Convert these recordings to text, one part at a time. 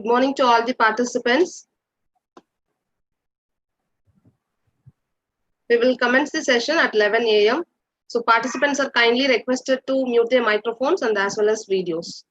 Good morning to all the participants. We will commence the session at 11 a.m. So participants are kindly requested to mute their microphones and as well as videos.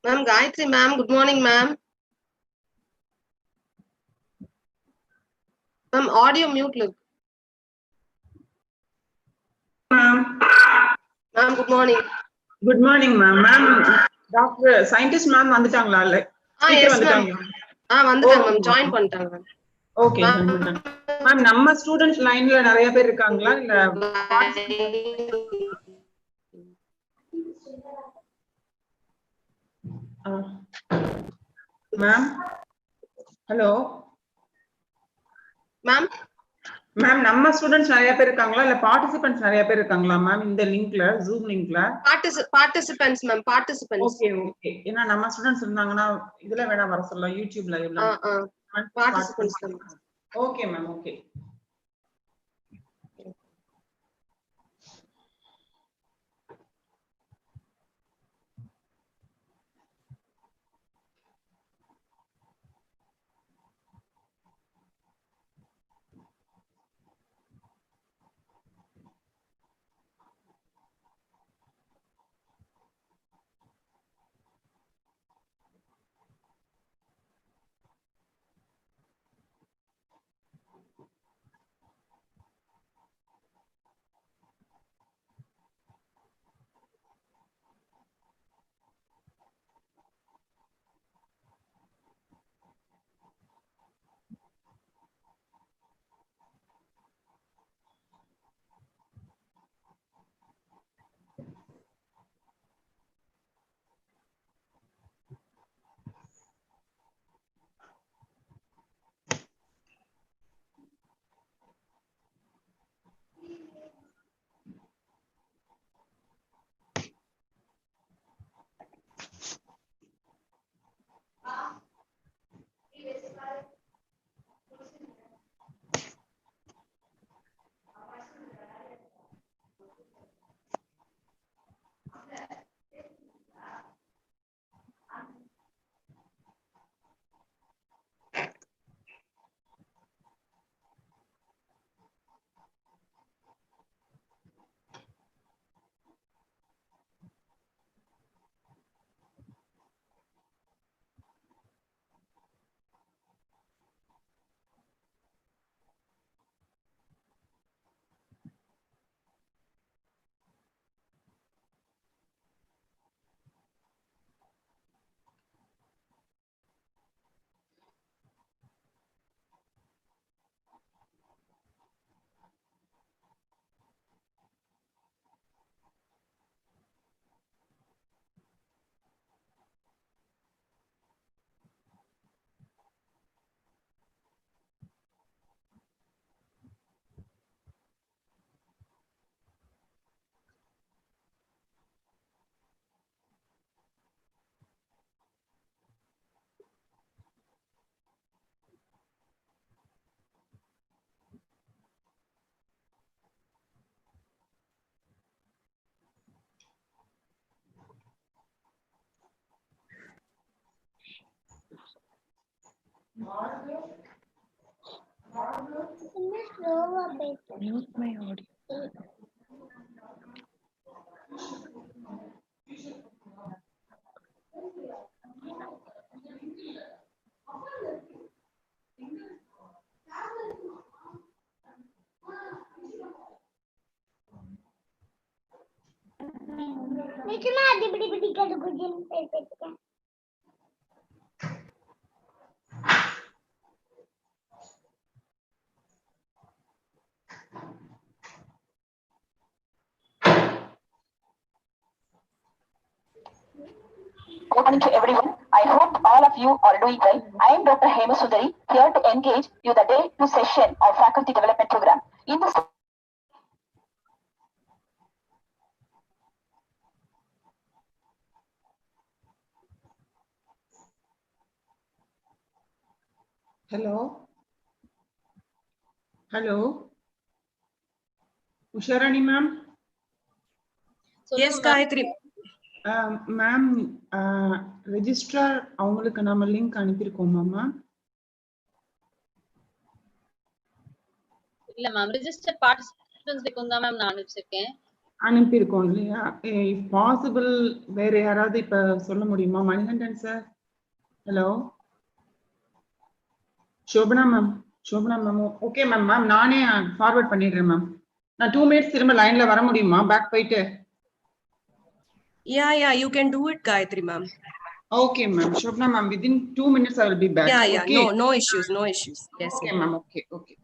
Ma'am Gayatri, ma'am, good morning, ma'am. Ma'am, audio mute look. Ma'am. Ma'am, good morning. Good morning, ma'am. Ma'am, doctor, scientist ma'am வந்துட்டாங்களா இல்ல? Yes, ma'am. வந்துட்டாங்க ma'am. Join பண்ணிட்டாங்க ma'am. Okay, join பண்ணிட்டாங்க. Ma'am, நம்ம students லைன்ல நிறைய பேர் இருக்காங்களா இல்ல ma'am? Hello. Ma'am? Ma'am, நம்ம ஸ்டூடண்ட்ஸ் நிறைய பேர் இருக்காங்களா இல்ல பார்ட்டிசிபென்ட்ஸ் நிறைய பேர் இருக்காங்களா ma'am இந்த லிங்க்ல Zoom லிங்க்ல? Participants ma'am, participants. Okay. ஏன்னா நம்ம ஸ்டூடண்ட்ஸ் இருந்தாங்கன்னா இதுல வேணா வர சொல்லலாம் YouTube லைவ்ல. Participants. Okay ma'am, okay. Mute my audio. Good morning to everyone. I hope all of you are doing well. I am Dr. Hema Sundari, here to engage you the day 2 session of Faculty Development Program. In this Hello. Hello. Usharani ma'am. Yes, Gayatri. Ma'am, registrar அவங்களுக்கு நாம link அனுப்பியிருக்கோமா ma'am? இல்ல ma'am, register participants link தான் ma'am நான் அனுப்பிச்சிருக்கேன். அனுப்பியிருக்கோம் இல்லையா? If possible வேற யாராவது இப்ப சொல்ல முடியுமா? Manikandan sir. Hello. Shobana ma'am. Shobana ma'am. Okay ma'am. Ma'am நானே ஃபார்வர்ட் பண்ணிடுறேன் மேம். நான் 2 மினிட்ஸ் திரும்ப லைன்ல வர முடியுமா? பேக் போயிட்டு. Yeah, you can do it, Gayatri ma'am. Okay ma'am. Shobna ma'am, within 2 minutes I will be back. Yeah, okay? no issues. Yes, okay ma'am. Okay.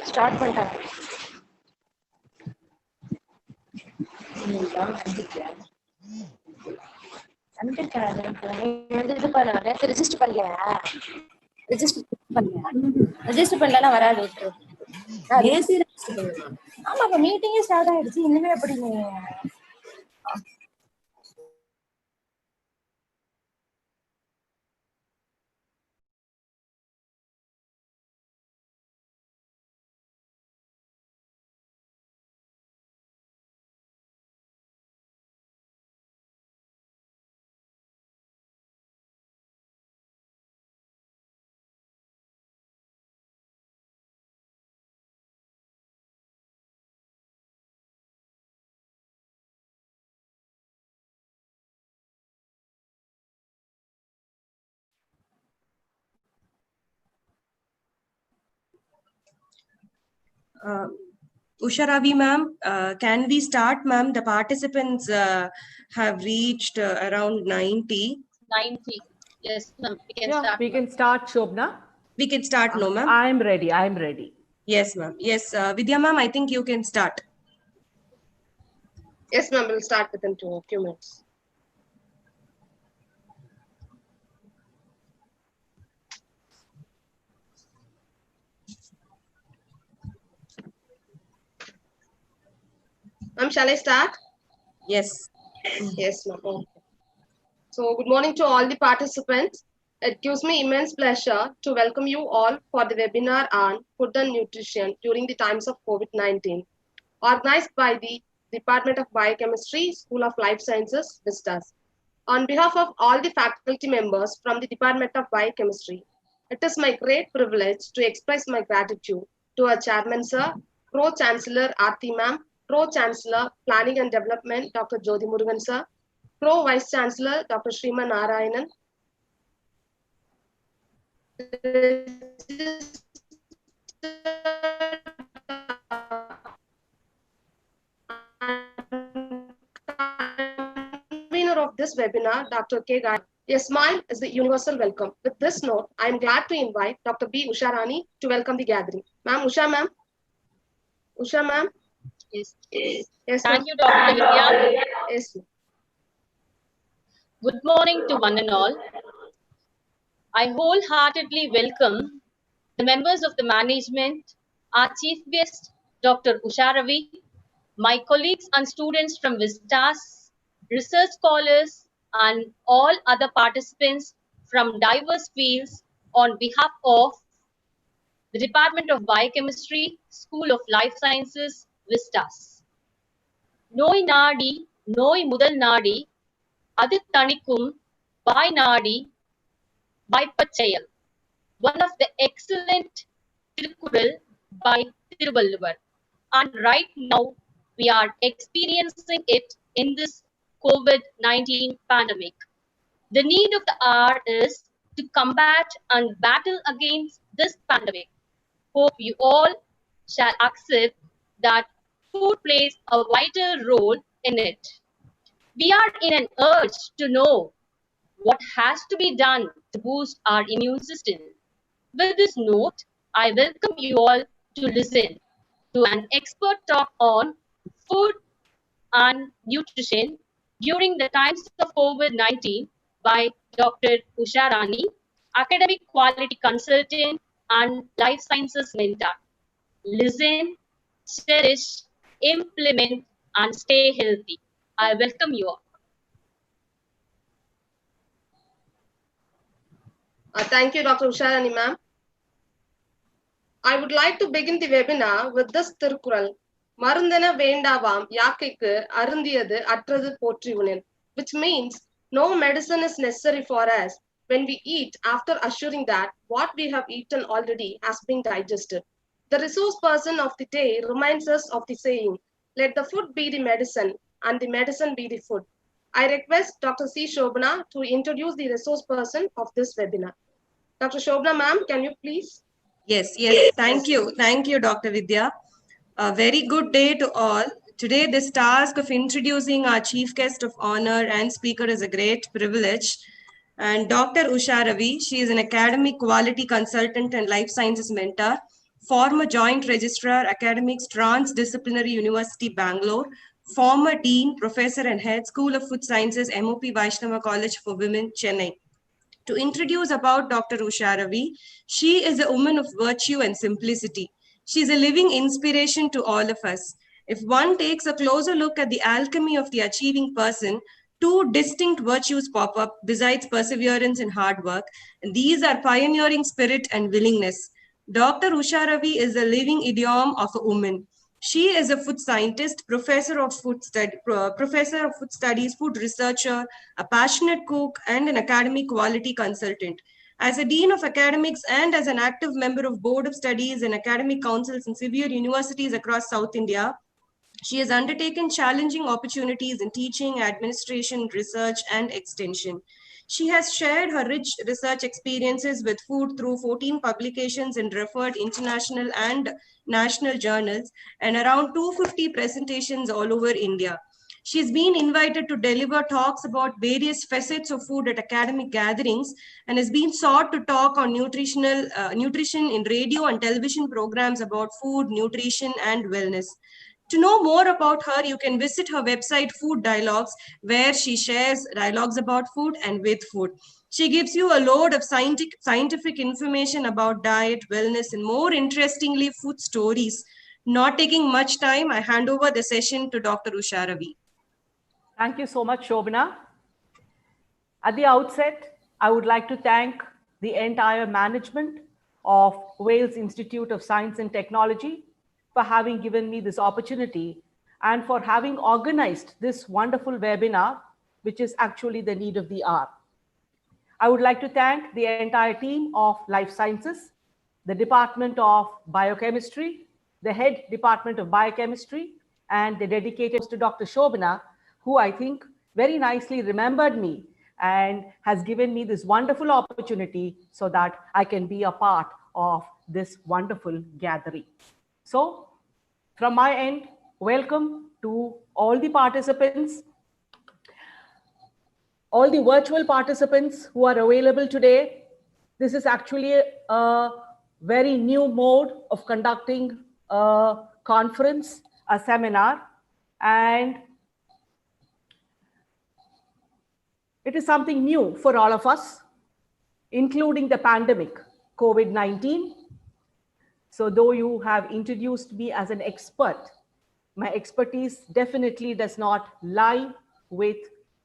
Start பண்ணிட்டாங்க. Register பண்ணல வராது. ஆமா, இப்ப மீட்டிங்கே ஸ்டார்ட் ஆயிடுச்சு. இனிமே எப்படி Usha Ravi ma'am, can we start ma'am? The participants have reached around 90. 90. Yes ma'am, we can start. We can start, Shobna. We can start, no ma'am? I am ready. Yes ma'am. Yes, Vidya ma'am, I think you can start. Yes ma'am, we'll start within few minutes. Ma'am, shall I start? Yes. Yes ma'am. Okay. So good morning to all the participants. It gives me immense pleasure to welcome you all for the webinar on food and nutrition during the times of COVID-19, organized by the Department of Biochemistry, School of Life Sciences, Vistas. On behalf of all the faculty members from the Department of Biochemistry, it is my great privilege to express my gratitude to our Chairman Sir, Pro-Chancellor Aarti Ma'am, Pro-Chancellor Planning and Development Dr. Jyoti Murugan Sir, Pro-Vice Chancellor Dr. Sriman Narayanan, convener of this webinar, Dr. K. Gayatri. A smile is the universal welcome. With this note, I am glad to invite Dr. B. Usharani to welcome the gathering. Ma'am, Usha ma'am. Usha ma'am. Yes. Yes, Thank ma'am. you, Dr. Vidya. Yes, ma'am. Good morning to one and all. I wholeheartedly welcome the members of the management, our chief guest, Dr. Usha Ravi, my colleagues and students from Vistas, research scholars, and all other participants from diverse fields on behalf of the Department of Biochemistry, School of Life Sciences, Vistas. நோய் நாடி நோய் முதல் நாடி அது தணிக்கும் Vainadi Vaipachayal, one of the excellent Tirukkural by Tiruvalluvar. And right now, we are experiencing it in this COVID-19 pandemic. The need of the hour is to combat and battle against this pandemic. Hope you all shall accept that food plays a vital role in it. We are in an urge to know what has to be done to boost our immune system. With this note, I welcome you all to listen to an expert talk on food and nutrition during the times of COVID-19 by Dr. Usha Rani, academic quality consultant and life sciences mentor. Listen, cherish, implement, and stay healthy. I welcome you all. Thank you, Dr. Usharani, ma'am. I would like to begin the webinar with this Tirukkural. Marundana vendavam yakikku arundiyadu atrathu potri unil, which means no medicine is necessary for us when we eat after assuring that what we have eaten already has been digested. The resource person of the day reminds us of the saying, let the food be the medicine and the medicine be the food. I request Dr. C. Shobana to introduce the resource person of this webinar. Dr. Shobana, ma'am, can you please? Yes. Thank you. Thank you, Dr. Vidya. A very good day to all. Today, this task of introducing our chief guest of honor and speaker is a great privilege. And Dr. Usha Ravi, she is an academic quality consultant and life sciences mentor, former joint registrar, academics, Transdisciplinary University, Bangalore, former dean, professor and head, School of Food Sciences, MOP Vaishnava College for Women, Chennai. To introduce about Dr. Usha Ravi, she is a woman of virtue and simplicity. She is a living inspiration to all of us. If one takes a closer look at the alchemy of the achieving person, two distinct virtues pop up besides perseverance and hard work. And these are pioneering spirit and willingness. Dr. Usha Ravi is a living idiom of a woman. She is a food scientist, professor of food studies, food researcher, a passionate cook, and an academic quality consultant. As a dean of academics and as an active member of board of studies and academic councils in severe universities across South India, she has undertaken challenging opportunities in teaching, administration, research, and extension. She has shared her rich research experiences with food through 14 publications in referred international and national journals and around 250 presentations all over India. She's been invited to deliver talks about various facets of food at academic gatherings and has been sought to talk on nutrition in radio and television programs about food, nutrition, and wellness. To know more about her, you can visit her website, Food Dialogues, where she shares dialogues about food and with food. She gives you a load of scientific information about diet, wellness, and more interestingly, food stories. Not taking much time, I hand over the session to Dr. Usha Ravi. Thank you so much, Shobana. At the outset, I would like to thank the entire management of Wales Institute of Science and Technology for having given me this opportunity and for having organized this wonderful webinar, which is actually the need of the hour. I would like to thank the entire team of Life Sciences, the Department of Biochemistry, the head Department of Biochemistry, and the dedicated to Dr. Shobana, who I think very nicely remembered me and has given me this wonderful opportunity so that I can be a part of this wonderful gathering. So from my end, welcome to all the participants, all the virtual participants who are available today. This is actually a very new mode of conducting a conference, a seminar, and it is something new for all of us, including the pandemic, COVID-19. So though you have introduced me as an expert, my expertise definitely does not lie with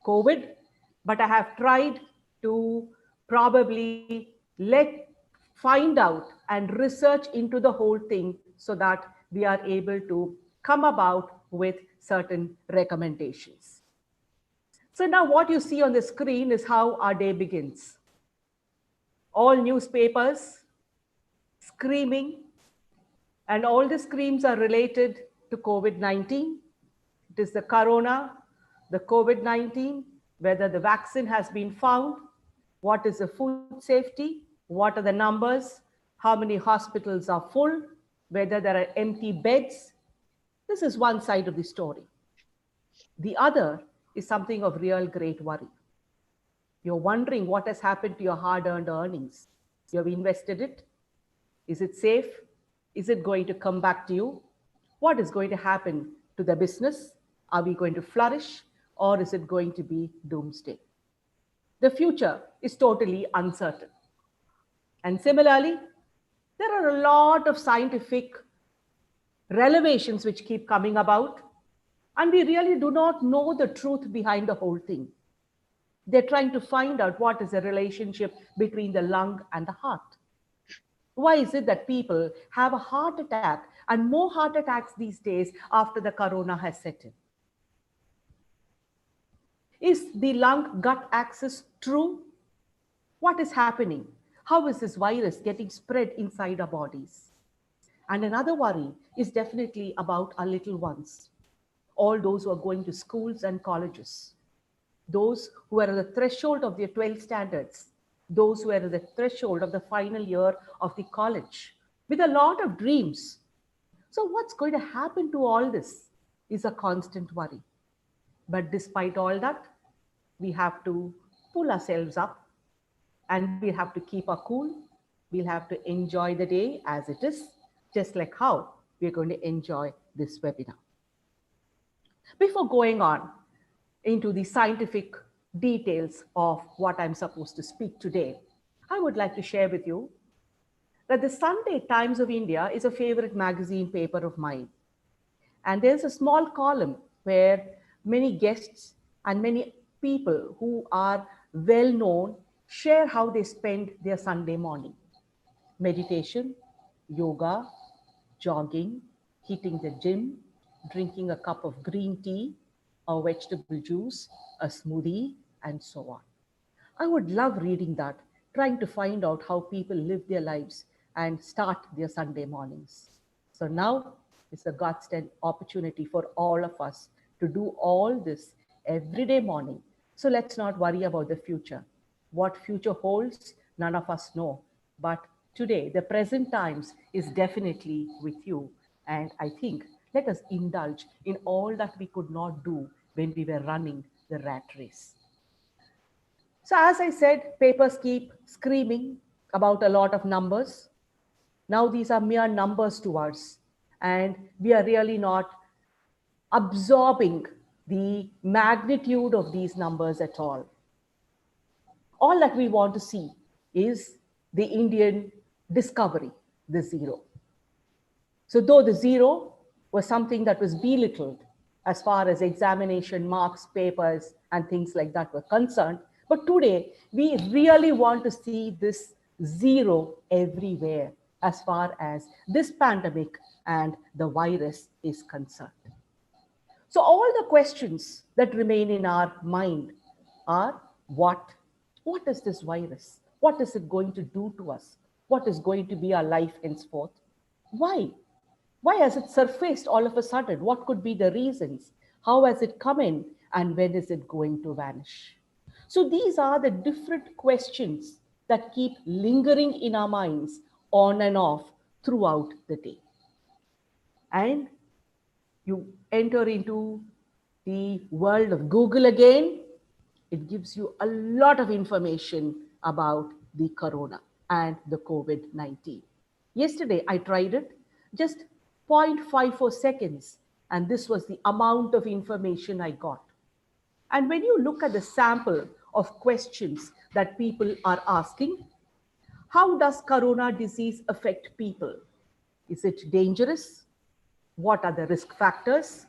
COVID, but I have tried to probably find out and research into the whole thing so that we are able to come about with certain recommendations. So now what you see on the screen is how our day begins. All newspapers screaming, and all the screams are related to COVID-19. It is the corona, the COVID-19, whether the vaccine has been found, what is the food safety, what are the numbers, how many hospitals are full, whether there are empty beds. This is one side of the story. The other is something of real great worry. You're wondering what has happened to your hard-earned earnings. You have invested it. Is it safe? Is it going to come back to you? What is going to happen to the business? Are we going to flourish, or is it going to be doomsday? The future is totally uncertain. And similarly, there are a lot of scientific revelations which keep coming about, and we really do not know the truth behind the whole thing. They're trying to find out what is the relationship between the lung and the heart. Why is it that people have a heart attack and more heart attacks these days after the corona has set in? Is the lung-gut axis true? What is happening? How is this virus getting spread inside our bodies? And another worry is definitely about our little ones, all those who are going to schools and colleges, those who are at the threshold of their 12 standards, those who are at the threshold of the final year of the college, with a lot of dreams. So what's going to happen to all this is a constant worry. But despite all that, we have to pull ourselves up, and we have to keep our cool. We'll have to enjoy the day as it is, just like how we're going to enjoy this webinar. Before going on into the scientific details of what I'm supposed to speak today, I would like to share with you that the Sunday Times of India is a favorite magazine paper of mine. And there's a small column where many guests and many people who are well known share how they spend their Sunday morning. Meditation, yoga, jogging, hitting the gym, drinking a cup of green tea, a vegetable juice, a smoothie, and so on. I would love reading that, trying to find out how people live their lives and start their Sunday mornings. So now it's a godsend opportunity for all of us to do all this everyday morning. So let's not worry about the future. What future holds, none of us know. But today, the present times is definitely with you. And I think let us indulge in all that we could not do when we were running the rat race. So as I said, papers keep screaming about a lot of numbers. Now these are mere numbers to us, and we are really not absorbing the magnitude of these numbers at all. All that we want to see is the Indian discovery, the zero. So though the zero was something that was belittled as far as examination marks, papers, and things like that were concerned, but today we really want to see this zero everywhere as far as this pandemic and the virus is concerned. So all the questions that remain in our mind are what? What is this virus? What is it going to do to us? What is going to be our life henceforth? Why? Why has it surfaced all of a sudden? What could be the reasons? How has it come in? And when is it going to vanish? So these are the different questions that keep lingering in our minds on and off throughout the day. And you enter into the world of Google again, it gives you a lot of information about the corona and the COVID-19. Yesterday, I tried it, just 0.54 seconds, and this was the amount of information I got. And when you look at the sample of questions that people are asking, how does corona disease affect people? Is it dangerous? What are the risk factors?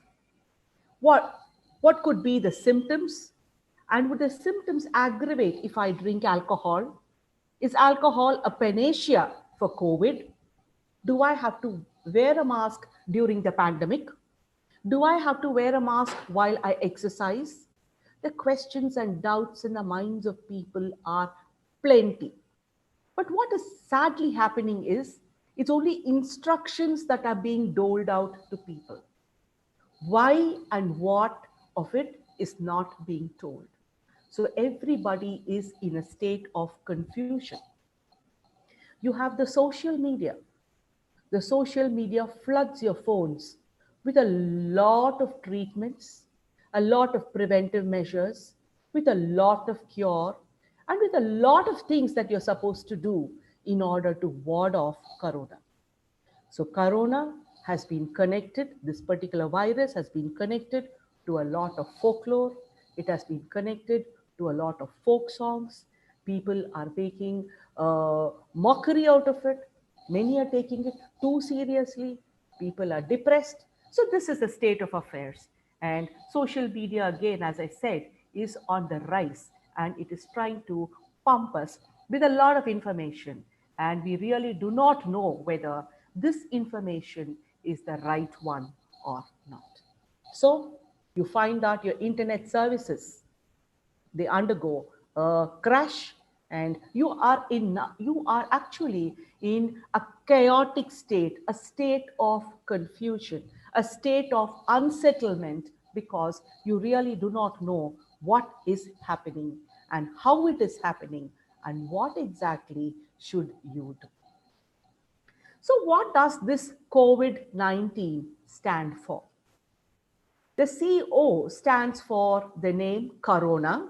What could be the symptoms? And would the symptoms aggravate if I drink alcohol? Is alcohol a panacea for COVID? Do I have to wear a mask during the pandemic? Do I have to wear a mask while I exercise? The questions and doubts in the minds of people are plenty. But what is sadly happening is it's only instructions that are being doled out to people. Why and what of it is not being told. So everybody is in a state of confusion. You have the social media. The social media floods your phones with a lot of treatments, a lot of preventive measures, with a lot of cure, and with a lot of things that you're supposed to do in order to ward off corona. So corona has been connected, this particular virus has been connected to a lot of folklore. It has been connected to a lot of folk songs. People are making mockery out of it. Many are taking it too seriously. People are depressed. So this is the state of affairs. And social media, again, as I said, is on the rise, and it is trying to pump us with a lot of information. And we really do not know whether this information is the right one or not. So you find that your internet services, they undergo a crash, and you are actually in a chaotic state, a state of confusion, a state of unsettlement, because you really do not know what is happening and how it is happening and what exactly should you do. So what does this COVID-19 stand for? The CO stands for the name corona.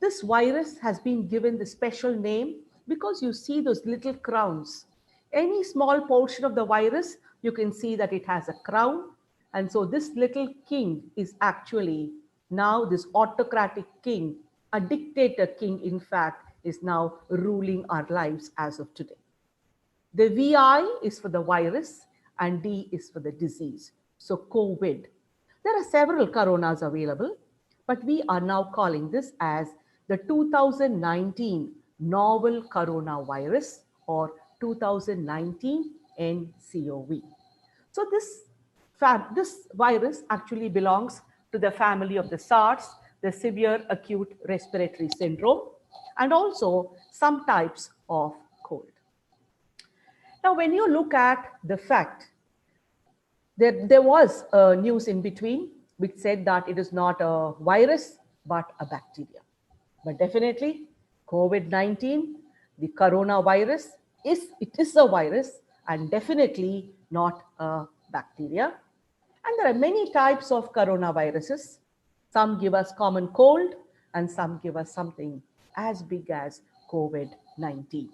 This virus has been given the special name because you see those little crowns. Any small portion of the virus, you can see that it has a crown. And so this little king is actually now this autocratic king, a dictator king, in fact, is now ruling our lives as of today. The VI is for the virus and D is for the disease. So COVID. There are several coronas available, but we are now calling this as the 2019 novel coronavirus, or 2019 nCoV. So this virus actually belongs to the family of the SARS, the severe acute respiratory syndrome, and also some types of cold. Now, when you look at the fact that there was news in between which said that it is not a virus, but a bacteria. But definitely, COVID-19, the coronavirus, it is a virus and definitely not a bacteria. And there are many types of coronaviruses. Some give us common cold and some give us something as big as COVID-19.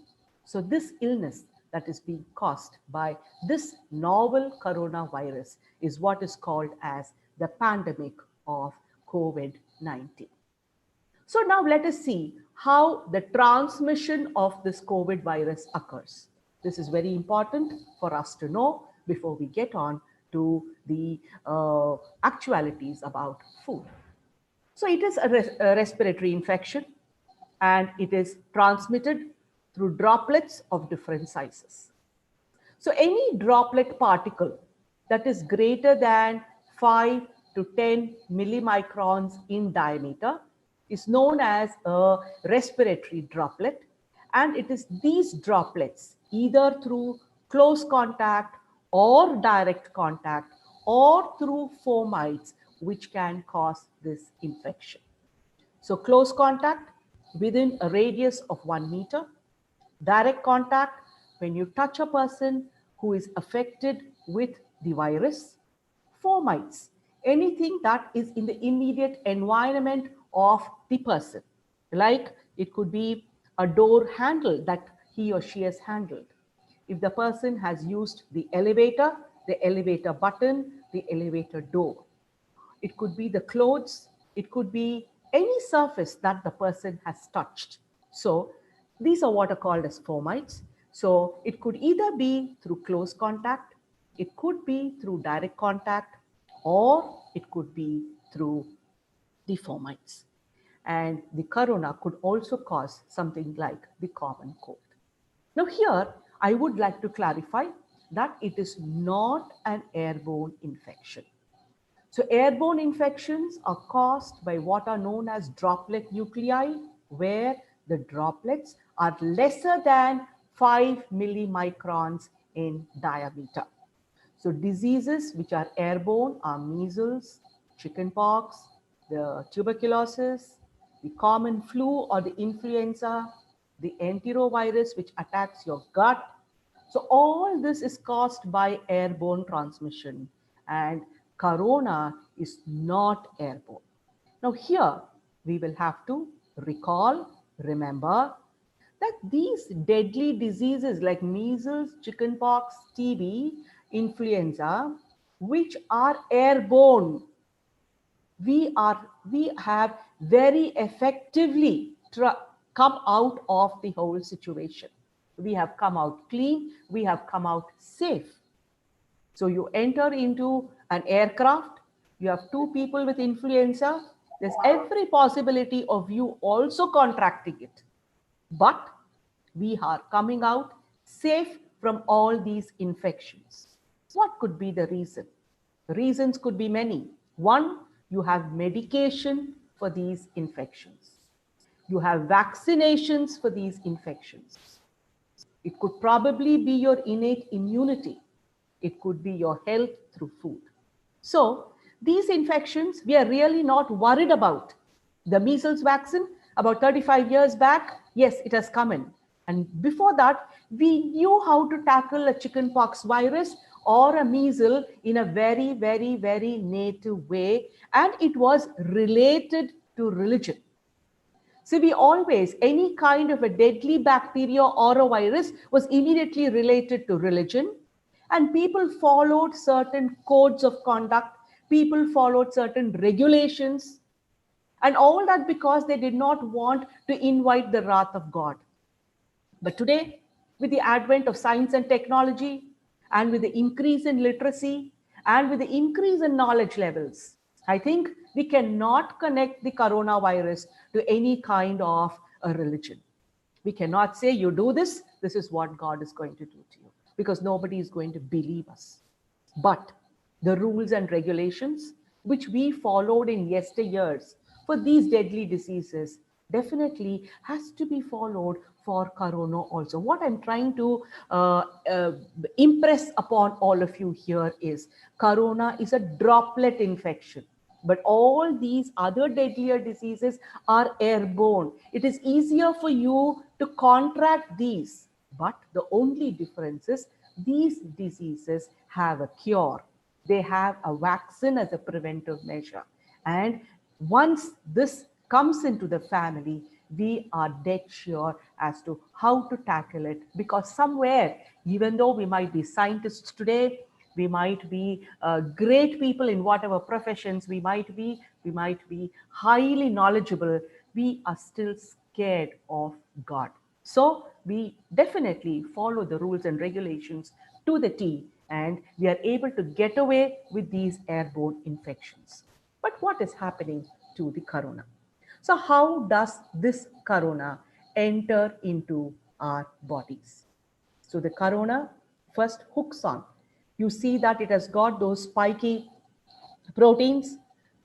So this illness that is being caused by this novel coronavirus is what is called as the pandemic of COVID-19. So now let us see how the transmission of this COVID virus occurs. This is very important for us to know before we get on to the actualities about food. So it is a respiratory infection, and it is transmitted through droplets of different sizes. So any droplet particle that is greater than 5 to 10 millimicrons in diameter is known as a respiratory droplet. And it is these droplets, either through close contact or direct contact or through fomites, which can cause this infection. So close contact within a radius of 1 meter. Direct contact when you touch a person who is affected with the virus. Fomites, anything that is in the immediate environment of the person. Like it could be a door handle that he or she has handled. If the person has used the elevator button, the elevator door. It could be the clothes, it could be any surface that the person has touched. So these are what are called as fomites. So it could either be through close contact, it could be through direct contact, or it could be through the fomites. And the corona could also cause something like the common cold. Now here, I would like to clarify that it is not an airborne infection. So airborne infections are caused by what are known as droplet nuclei, where the droplets are lesser than 5 millimicrons in diameter. So diseases which are airborne are measles, chickenpox, the tuberculosis, the common flu or the influenza, the enterovirus which attacks your gut. So all this is caused by airborne transmission, and corona is not airborne. Now here we will have to remember that these deadly diseases like measles, chickenpox, TB, influenza, which are airborne, we have very effectively come out of the whole situation. We have come out clean, we have come out safe. So you enter into an aircraft, you have two people with influenza, there's every possibility of you also contracting it. But we are coming out safe from all these infections. What could be the reason? The reasons could be many. One, you have medication for these infections. You have vaccinations for these infections. It could probably be your innate immunity. It could be your health through food. So these infections, we are really not worried about. The measles vaccine, about 35 years back, yes, it has come in. And before that, we knew how to tackle a chickenpox virus or a measles in a very, very, very native way. And it was related to religion. So we always, any kind of a deadly bacteria or a virus was immediately related to religion. And people followed certain codes of conduct. People followed certain regulations. And all that because they did not want to invite the wrath of God. But today, with the advent of science and technology, and with the increase in literacy, and with the increase in knowledge levels, I think we cannot connect the coronavirus to any kind of a religion. We cannot say, you do this, this is what God is going to do to you, because nobody is going to believe us. But the rules and regulations which we followed in yesteryears for these deadly diseases definitely has to be followed for corona also. What I'm trying to impress upon all of you here is corona is a droplet infection. But all these other deadlier diseases are airborne. It is easier for you to contract these. But the only difference is these diseases have a cure. They have a vaccine as a preventive measure. And once this comes into the family, we are dead sure as to how to tackle it. Because somewhere, even though we might be scientists today, we might be great people in whatever professions we might be highly knowledgeable, we are still scared of God. So we definitely follow the rules and regulations to the T, and we are able to get away with these airborne infections. But what is happening to the corona? So how does this corona enter into our bodies? So the corona first hooks on. You see that it has got those spiky proteins.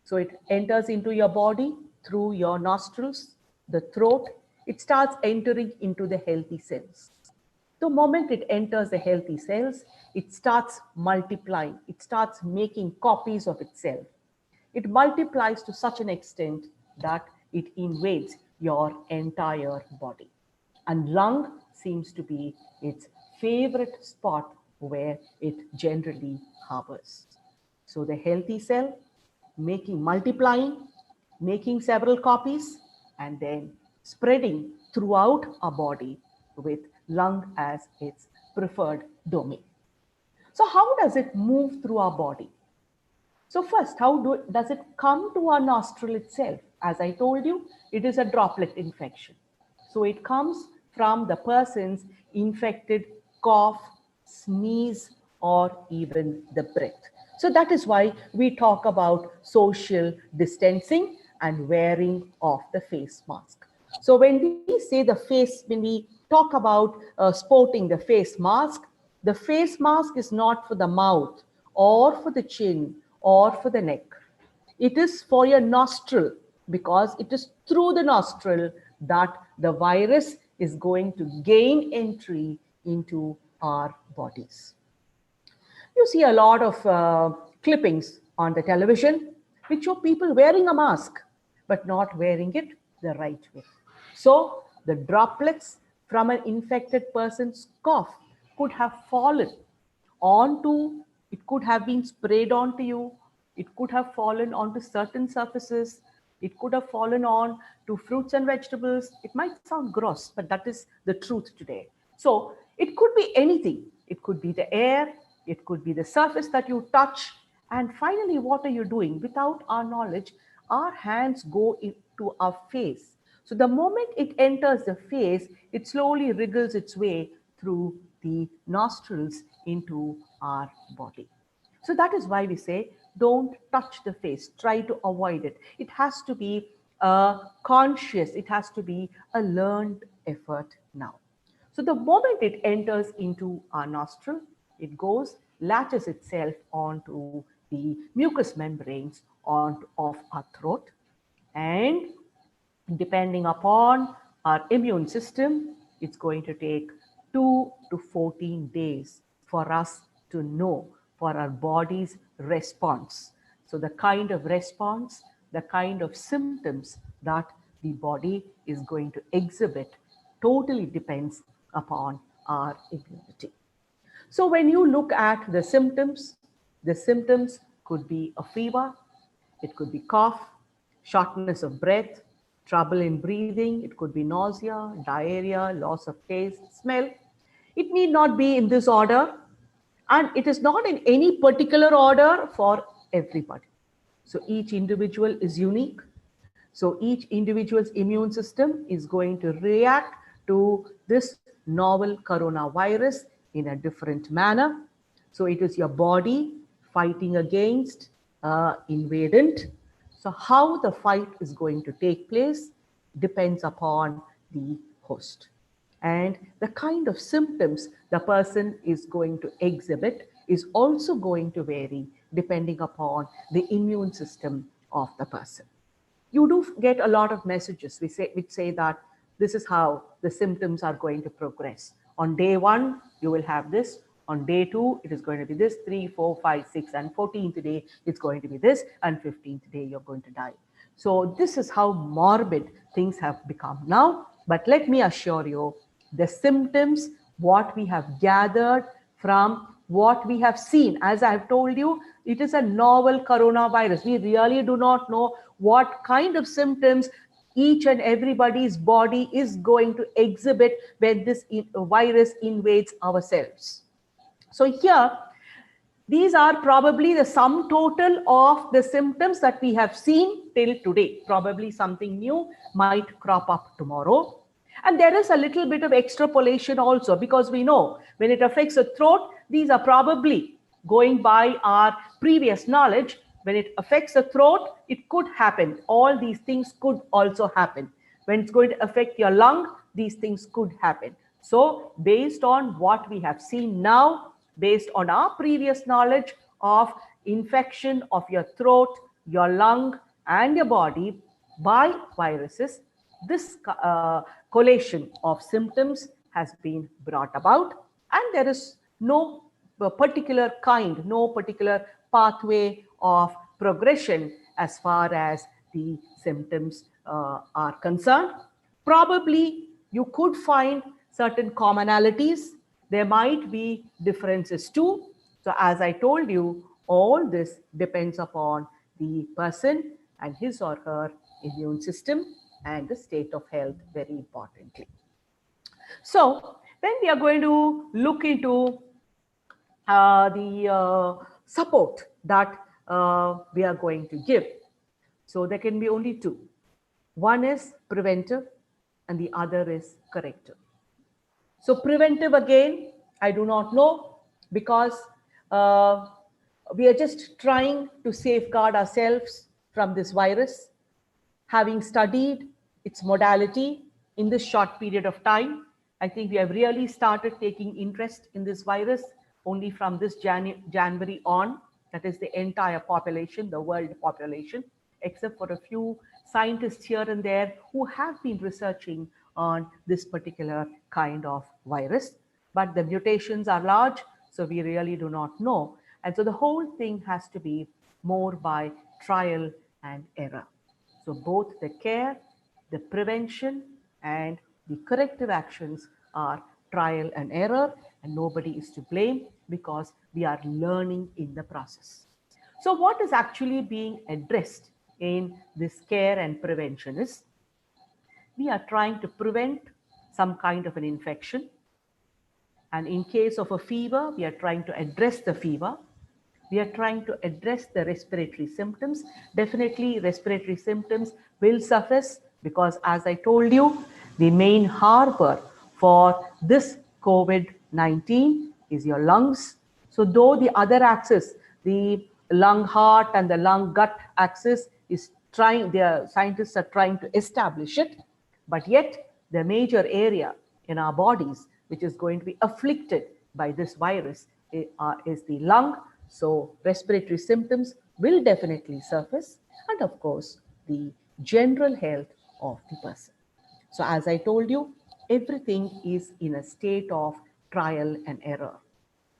So it enters into your body through your nostrils, the throat. It starts entering into the healthy cells. The moment it enters the healthy cells, it starts multiplying. It starts making copies of itself. It multiplies to such an extent that it invades your entire body. And lung seems to be its favorite spot where it generally harbors. So the healthy cell multiplying, making several copies, and then spreading throughout our body with lung as its preferred domain. So how does it move through our body? So first, how does it come to our nostril itself? As I told you, it is a droplet infection. So it comes from the person's infected cough, sneeze, or even the breath. So that is why we talk about social distancing and wearing of the face mask. So when we say when we talk about sporting the face mask is not for the mouth or for the chin or for the neck. It is for your nostril, because it is through the nostril that the virus is going to gain entry into our bodies. You see a lot of clippings on the television which show people wearing a mask but not wearing it the right way. So the droplets from an infected person's cough could have fallen onto, it could have been sprayed onto you, it could have fallen onto certain surfaces, it could have fallen on to fruits and vegetables. It might sound gross, but that is the truth today. So it could be anything. It could be the air, it could be the surface that you touch. And finally, what are you doing? Without our knowledge, our hands go into our face. So the moment it enters the face, it slowly wriggles its way through the nostrils into our body. So that is why we say, don't touch the face, try to avoid it. It has to be conscious, it has to be a learned effort now. So the moment it enters into our nostril, it goes, latches itself onto the mucous membranes of our throat, and depending upon our immune system, it's going to take 2 to 14 days for us to know, for our body's response. So the kind of response, the kind of symptoms that the body is going to exhibit totally depends upon our immunity. So when you look at the symptoms could be a fever, it could be cough, shortness of breath, trouble in breathing, it could be nausea, diarrhea, loss of taste, smell. It need not be in this order, and it is not in any particular order for everybody. So each individual is unique. So each individual's immune system is going to react to this novel coronavirus in a different manner. So it is your body fighting against invadant. So how the fight is going to take place depends upon the host. And the kind of symptoms the person is going to exhibit is also going to vary depending upon the immune system of the person. You do get a lot of messages which say that this is how the symptoms are going to progress. On day 1, you will have this. On day 2, it is going to be this. 3, 4, 5, 6, and 14th day, it's going to be this. And 15th day, you're going to die. So this is how morbid things have become now. But let me assure you, the symptoms, what we have gathered from what we have seen, as I have told you, it is a novel coronavirus. We really do not know what kind of symptoms each and everybody's body is going to exhibit when this virus invades our cells. So here, these are probably the sum total of the symptoms that we have seen till today. Probably something new might crop up tomorrow. And there is a little bit of extrapolation also, because we know when it affects the throat, these are probably going by our previous knowledge. When it affects the throat, it could happen. All these things could also happen. When it's going to affect your lung, these things could happen. So based on what we have seen now, based on our previous knowledge of infection of your throat, your lung, and your body by viruses, this collation of symptoms has been brought about, and there is no particular kind, no particular pathway of progression as far as the symptoms are concerned. Probably you could find certain commonalities. There might be differences too. So as I told you, all this depends upon the person and his or her immune system and the state of health, very importantly. So then we are going to look into the support that we are going to give. So there can be only two. One is preventive and the other is corrective. So preventive, again, I do not know, because we are just trying to safeguard ourselves from this virus. Having studied its modality in this short period of time, I think we have really started taking interest in this virus only from this January on. that is the entire population, the world population, except for a few scientists here and there who have been researching on this particular kind of virus. But the mutations are large, so we really do not know. And so the whole thing has to be more by trial and error. So both the care, the prevention, and the corrective actions are trial and error, and nobody is to blame because we are learning in the process. So what is actually being addressed in this care and prevention is we are trying to prevent some kind of an infection. And in case of a fever, we are trying to address the fever. We are trying to address the respiratory symptoms. Definitely respiratory symptoms will surface because, as I told you, the main harbor for this COVID-19 is your lungs. So though the other axis, the lung heart and the lung gut axis is trying, the scientists are trying to establish it, but yet the major area in our bodies which is going to be afflicted by this virus is the lung. So respiratory symptoms will definitely surface, and of course the general health of the person. So as I told you, everything is in a state of trial and error.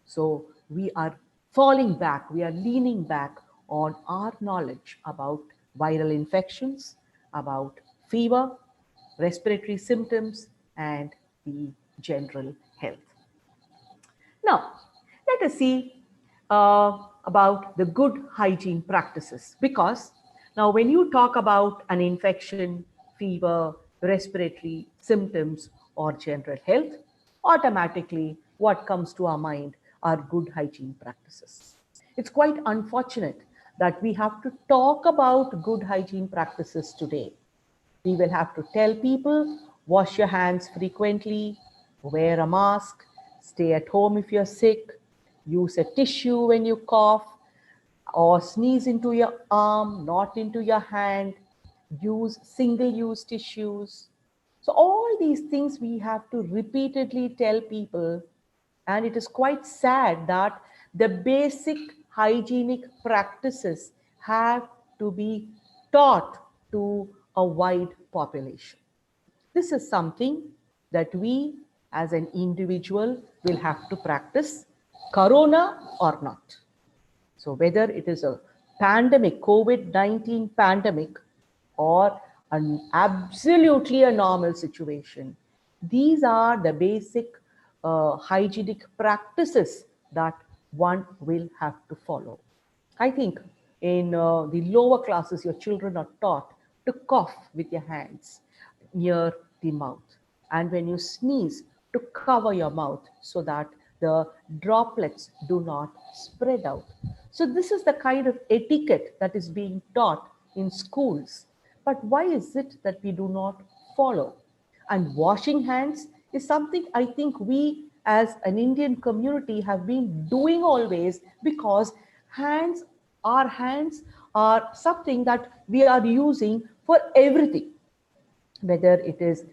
So we are falling back, we are leaning back on our knowledge about viral infections, about fever, respiratory symptoms, and the general health. Now, let us see about the good hygiene practices, because now when you talk about an infection, fever, respiratory symptoms, or general health, automatically what comes to our mind are good hygiene practices. It's quite unfortunate that we have to talk about good hygiene practices today. We will have to tell people, wash your hands frequently, wear a mask, stay at home if you're sick, use a tissue when you cough, or sneeze into your arm, not into your hand, use single-use tissues. So all these things we have to repeatedly tell people, and it is quite sad that the basic hygienic practices have to be taught to a wide population. This is something that we as an individual will have to practice, corona or not. So whether it is a pandemic, COVID-19 pandemic, or an absolutely a normal situation, these are the basic hygienic practices that one will have to follow. I think in the lower classes, your children are taught to cough with your hands near the mouth. And when you sneeze, to cover your mouth so that the droplets do not spread out. So this is the kind of etiquette that is being taught in schools. But why is it that we do not follow? And washing hands is something I think we as an Indian community have been doing always, because our hands are something that we are using for everything. Whether it is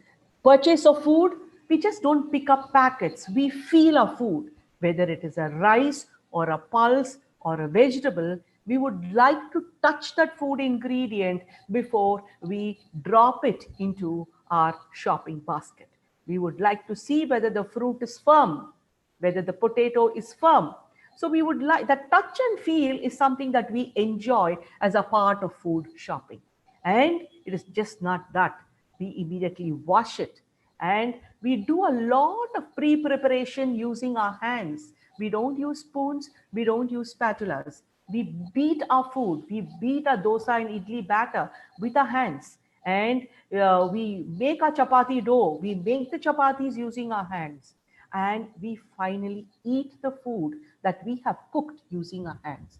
purchase of food, we just don't pick up packets. We feel our food. Whether it is a rice or a pulse or a vegetable, we would like to touch that food ingredient before we drop it into our shopping basket. We would like to see whether the fruit is firm, whether the potato is firm. So we would like that touch and feel is something that we enjoy as a part of food shopping. And it is just not that. We immediately wash it. And we do a lot of pre-preparation using our hands. We don't use spoons. We don't use spatulas. We beat our food. We beat our dosa and idli batter with our hands. And we make our chapati dough. We make the chapatis using our hands. And we finally eat the food that we have cooked using our hands.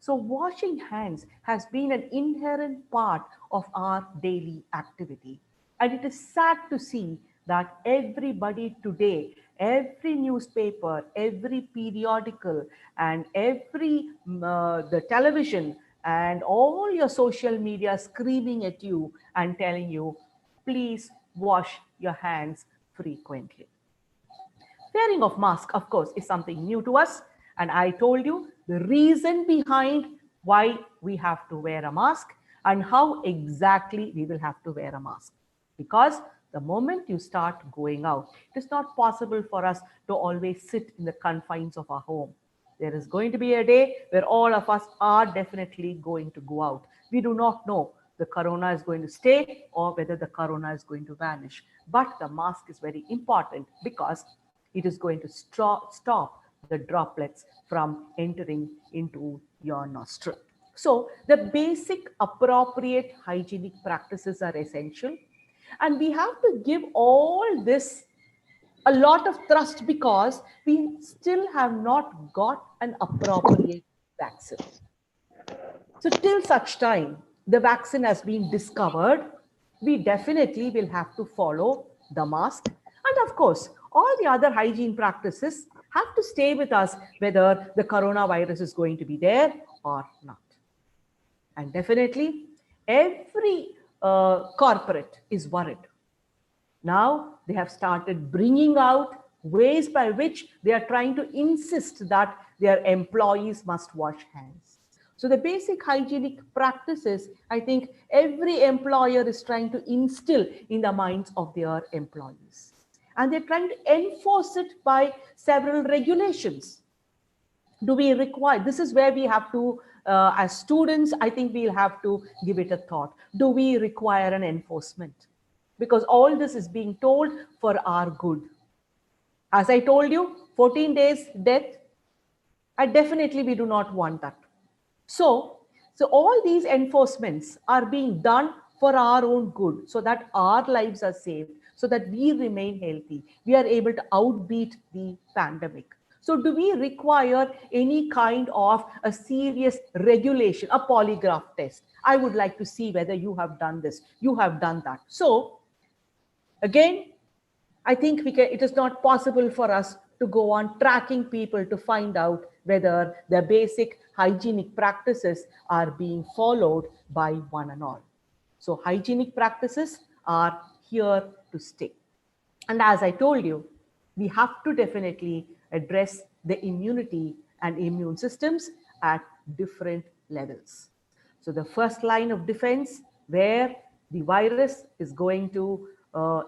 So washing hands has been an inherent part of our daily activity. And it is sad to see that everybody today, every newspaper, every periodical, and every the television and all your social media screaming at you and telling you, please wash your hands frequently. Wearing of mask, of course, is something new to us. And I told you the reason behind why we have to wear a mask and how exactly we will have to wear a mask. Because the moment you start going out, it is not possible for us to always sit in the confines of our home. There is going to be a day where all of us are definitely going to go out. We do not know the corona is going to stay or whether the corona is going to vanish. But the mask is very important because it is going to stop the droplets from entering into your nostril. So the basic appropriate hygienic practices are essential. And we have to give all this a lot of thrust because we still have not got an appropriate vaccine. So till such time the vaccine has been discovered, we definitely will have to follow the mask. And of course, all the other hygiene practices have to stay with us whether the coronavirus is going to be there or not. And definitely every corporate is worried. Now they have started bringing out ways by which they are trying to insist that their employees must wash hands. So the basic hygienic practices, I think every employer is trying to instill in the minds of their employees. And they're trying to enforce it by several regulations. Do we require, this is where we have to, as students, I think we'll have to give it a thought. Do we require an enforcement? Because all this is being told for our good. As I told you, 14 days death, definitely we do not want that. So all these enforcements are being done for our own good, so that our lives are saved, so that we remain healthy. We are able to outbeat the pandemic. So do we require any kind of a serious regulation, a polygraph test? I would like to see whether you have done this, you have done that. So again, I think it is not possible for us to go on tracking people to find out whether their basic hygienic practices are being followed by one and all. So hygienic practices are here to stay. And as I told you, we have to definitely address the immunity and immune systems at different levels. So the first line of defense, where the virus is going to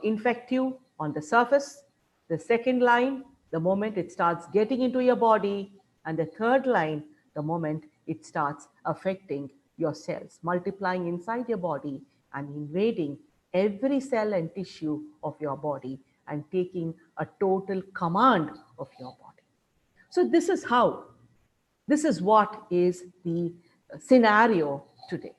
infect you on the surface. The second line, the moment it starts getting into your body. And the third line, the moment it starts affecting your cells, multiplying inside your body and invading every cell and tissue of your body and taking a total command of your body. So this is what is the scenario today.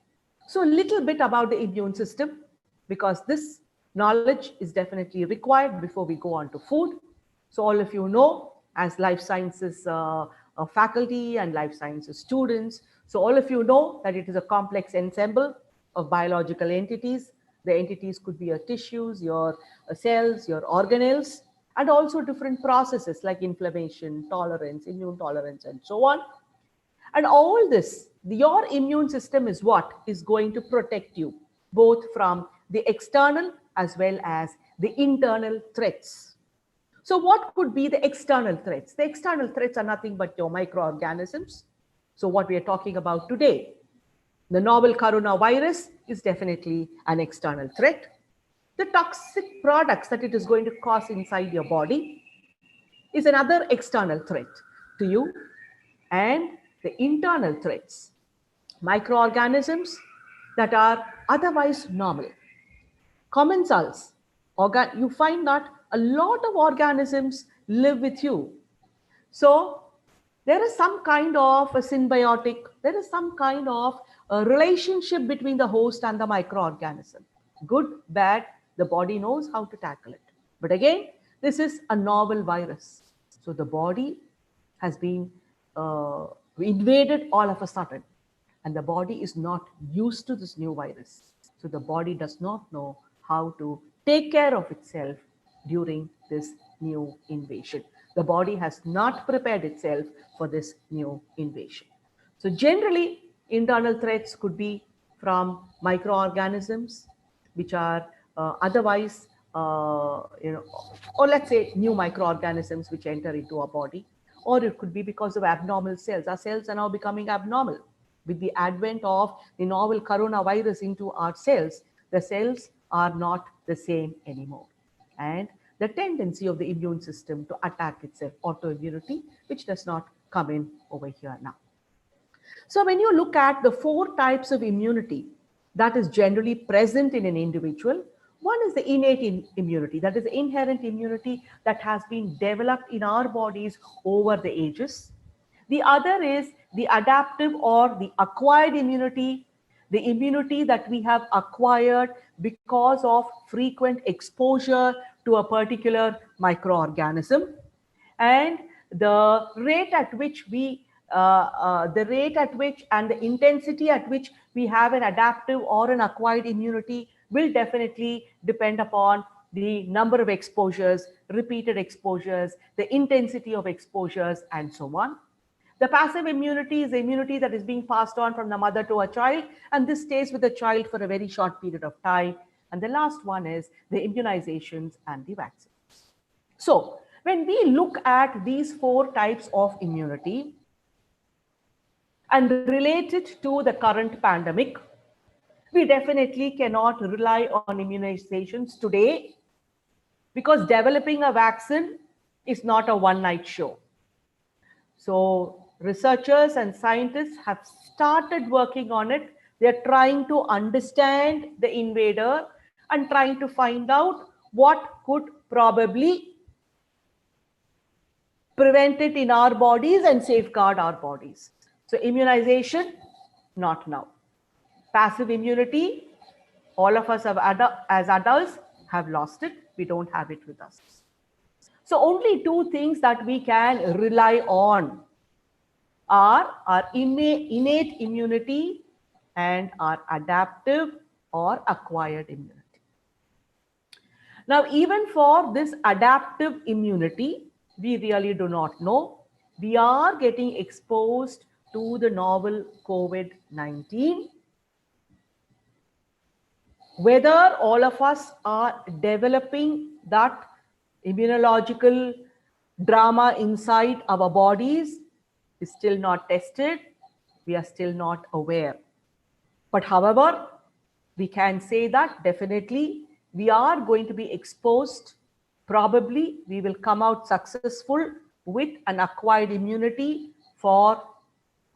So a little bit about the immune system, because this knowledge is definitely required before we go on to food. So all of you know, as life sciences faculty and life sciences students, so all of you know that it is a complex ensemble of biological entities. The entities could be your tissues, your cells, your organelles, and also different processes like inflammation, tolerance, immune tolerance, and so on. And all this, your immune system is what is going to protect you, both from the external as well as the internal threats. So what could be the external threats? The external threats are nothing but your microorganisms. So what we are talking about today, the novel coronavirus is definitely an external threat. The toxic products that it is going to cause inside your body is another external threat to you. And the internal threats, microorganisms that are otherwise normal. Commensals, you find that a lot of organisms live with you. So there is some kind of a symbiotic, there is some kind of a relationship between the host and the microorganism. Good, bad, the body knows how to tackle it. But again, this is a novel virus. So the body has been invaded all of a sudden, and the body is not used to this new virus. So the body does not know how to take care of itself during this new invasion. The body has not prepared itself for this new invasion. So generally, internal threats could be from microorganisms, which are otherwise, or let's say new microorganisms which enter into our body, or it could be because of abnormal cells. Our cells are now becoming abnormal. With the advent of the novel coronavirus into our cells, the cells are not the same anymore. And the tendency of the immune system to attack itself, autoimmunity, which does not come in over here now. So when you look at the 4 types of immunity that is generally present in an individual, one is the innate immunity, that is inherent immunity that has been developed in our bodies over the ages. The other is the adaptive or the acquired immunity, the immunity that we have acquired because of frequent exposure to a particular microorganism. And the rate at which and the intensity at which we have an adaptive or an acquired immunity will definitely depend upon the number of exposures, repeated exposures, the intensity of exposures, and so on. The passive immunity is the immunity that is being passed on from the mother to a child, and this stays with the child for a very short period of time. And the last one is the immunizations and the vaccines. So when we look at these 4 types of immunity and relate it to the current pandemic, we definitely cannot rely on immunizations today, because developing a vaccine is not a one-night show. So researchers and scientists have started working on it. They're trying to understand the invader and trying to find out what could probably prevent it in our bodies and safeguard our bodies. So immunization, not now. Passive immunity, all of us as adults have lost it. We don't have it with us. So only 2 things that we can rely on are our innate immunity and our adaptive or acquired immunity. Now, even for this adaptive immunity, we really do not know. We are getting exposed to the novel COVID-19. Whether all of us are developing that immunological drama inside our bodies is still not tested. We are still not aware. But however, we can say that definitely we are going to be exposed. Probably we will come out successful with an acquired immunity for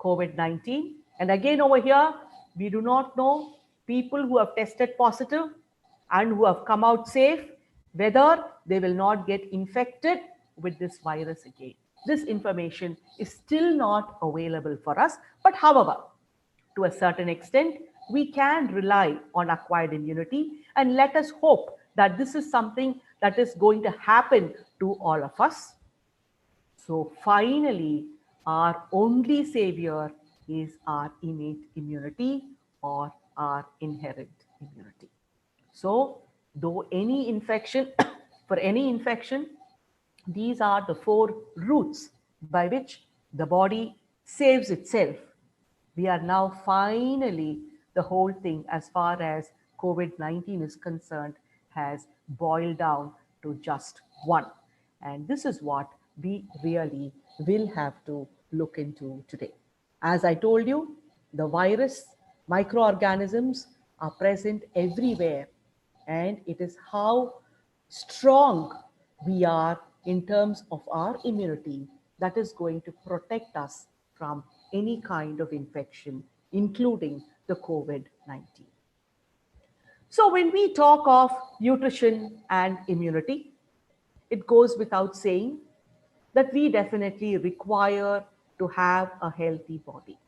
COVID-19. And again over here, we do not know people who have tested positive and who have come out safe, whether they will not get infected with this virus again. This information is still not available for us. But however, to a certain extent, we can rely on acquired immunity, and let us hope that this is something that is going to happen to all of us. So finally, our only savior is our innate immunity or our inherent immunity. So though any infection, for any infection, these are the 4 routes by which the body saves itself. We are now finally, the whole thing as far as COVID-19 is concerned has boiled down to just 1. And this is what we really will have to look into today. As I told you, the virus, microorganisms are present everywhere, and it is how strong we are in terms of our immunity that is going to protect us from any kind of infection, including the COVID-19. So when we talk of nutrition and immunity, it goes without saying that we definitely require to have a healthy body.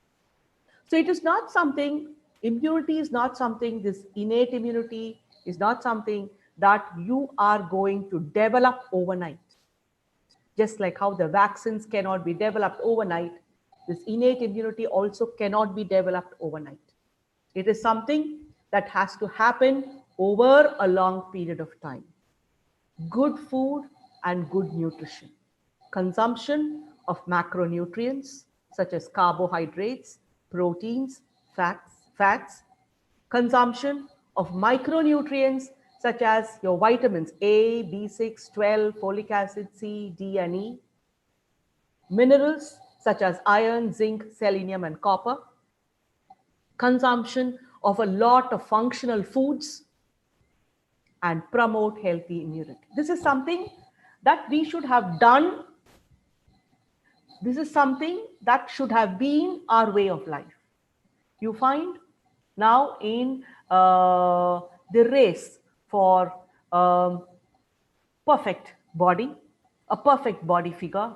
So it is not something, immunity is not something, this innate immunity is not something that you are going to develop overnight. Just like how the vaccines cannot be developed overnight, this innate immunity also cannot be developed overnight. It is something that has to happen over a long period of time. Good food and good nutrition. Consumption of macronutrients such as carbohydrates, proteins, fats. Consumption of micronutrients such as your vitamins A, B6, 12, folic acid, C, D, and E. minerals such as iron, zinc, selenium, and copper, consumption of a lot of functional foods, and promote healthy immunity. This is something that we should have done. This is something that should have been our way of life. You find now in the race for perfect body, a perfect body figure,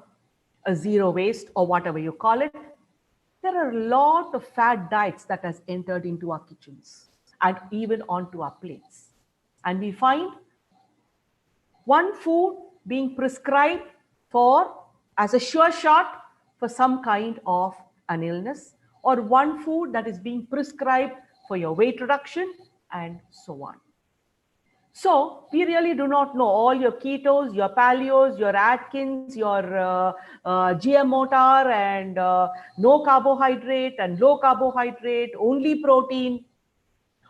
a zero waste, or whatever you call it, there are a lot of fad diets that has entered into our kitchens and even onto our plates. And we find one food being prescribed for as a sure shot for some kind of an illness, or one food that is being prescribed for your weight reduction, and so on. So we really do not know all your ketos, your paleos, your Atkins, your GM motor, and no carbohydrate and low carbohydrate, only protein,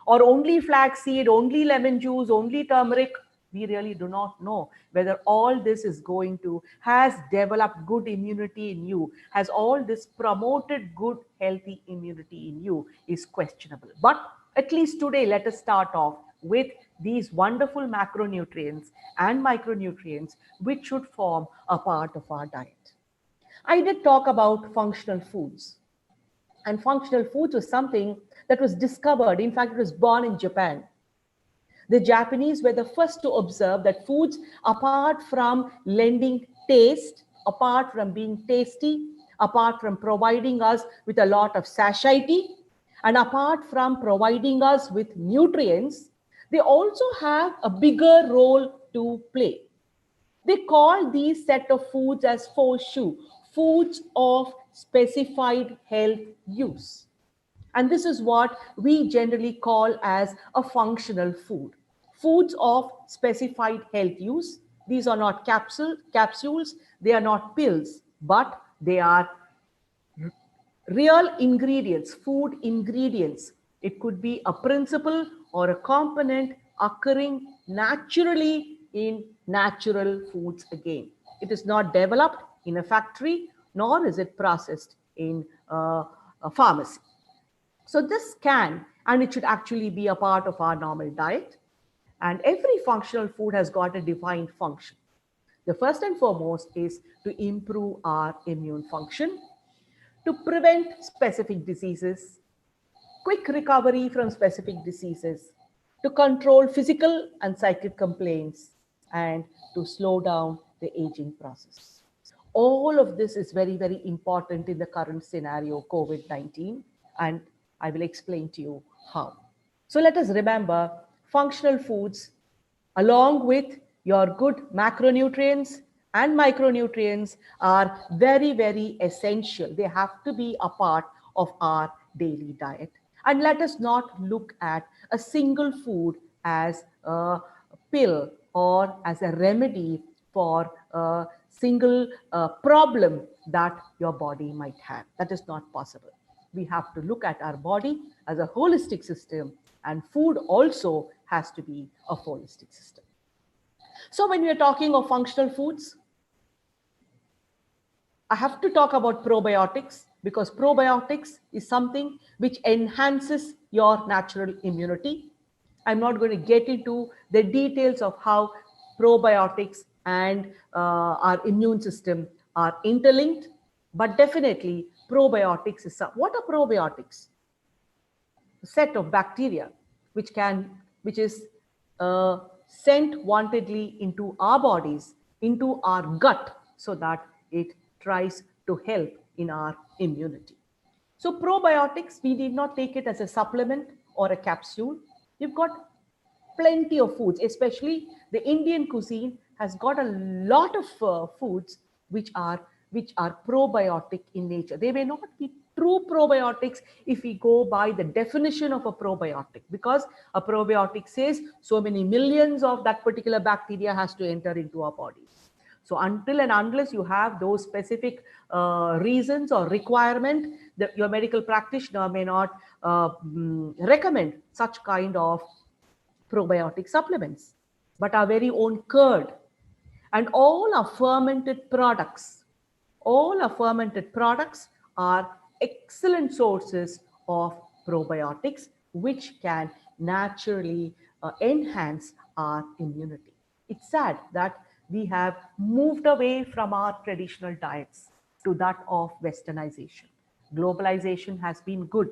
or only flaxseed, only lemon juice, only turmeric. We really do not know whether all this is going to, has developed good immunity in you, has all this promoted good, healthy immunity in you, is questionable. But at least today, let us start off with these wonderful macronutrients and micronutrients, which should form a part of our diet. I did talk about functional foods. And functional foods was something that was discovered. In fact, it was born in Japan. The Japanese were the first to observe that foods, apart from lending taste, apart from being tasty, apart from providing us with a lot of satiety, and apart from providing us with nutrients, they also have a bigger role to play. They call these set of foods as FOSHU, foods of specified health use. And this is what we generally call as a functional food. Foods of specified health use. These are not capsules, they are not pills, but they are real ingredients, food ingredients. It could be a principle or a component occurring naturally in natural foods again. It is not developed in a factory, nor is it processed in a pharmacy. So this can, and it should actually be a part of our normal diet. And every functional food has got a defined function. The first and foremost is to improve our immune function, to prevent specific diseases, quick recovery from specific diseases, to control physical and psychic complaints, and to slow down the aging process. All of this is very, very important in the current scenario, COVID-19, and I will explain to you how. So let us remember, functional foods, along with your good macronutrients and micronutrients, are very, very essential. They have to be a part of our daily diet. And let us not look at a single food as a pill or as a remedy for a single problem that your body might have. That is not possible. We have to look at our body as a holistic system, and food also has to be a holistic system. So when we are talking of functional foods, I have to talk about probiotics, because probiotics is something which enhances your natural immunity. I'm not going to get into the details of how probiotics and our immune system are interlinked, but definitely probiotics is what are probiotics? A set of bacteria which is sent wantedly into our bodies, into our gut, so that it tries to help in our immunity. So probiotics, we need not take it as a supplement or a capsule. You've got plenty of foods, especially the Indian cuisine has got a lot of foods which are probiotic in nature. They may not be true probiotics if we go by the definition of a probiotic, because a probiotic says so many millions of that particular bacteria has to enter into our bodies. So until and unless you have those specific reasons or requirement, that your medical practitioner may not recommend such kind of probiotic supplements. But our very own curd and all our fermented products All our fermented products are excellent sources of probiotics, which can naturally enhance our immunity. It's sad that we have moved away from our traditional diets to that of westernization. Globalization has been good.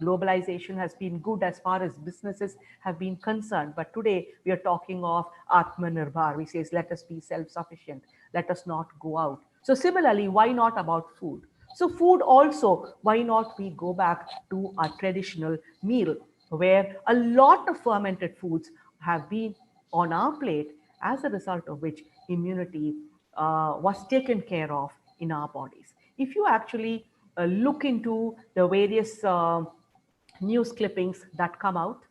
Globalization has been good as far as businesses have been concerned. But today we are talking of Atmanirbhar. We say, let us be self-sufficient. Let us not go out. So similarly, why not about food? So food also, why not we go back to our traditional meal where a lot of fermented foods have been on our plate, as a result of which immunity was taken care of in our bodies. If you actually look into the various news clippings that come out,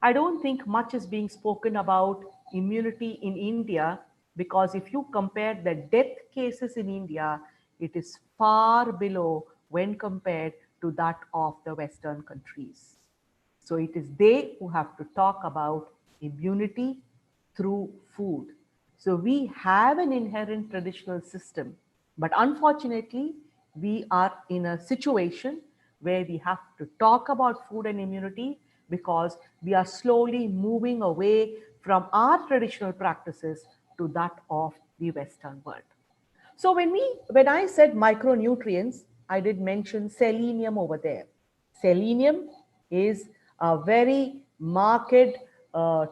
I don't think much is being spoken about immunity in India, because if you compare the death cases in India, it is far below when compared to that of the Western countries. So it is they who have to talk about immunity through food. So we have an inherent traditional system, but unfortunately, we are in a situation where we have to talk about food and immunity because we are slowly moving away from our traditional practices to that of the Western world. So when I said micronutrients, I did mention selenium over there. Selenium is a very marked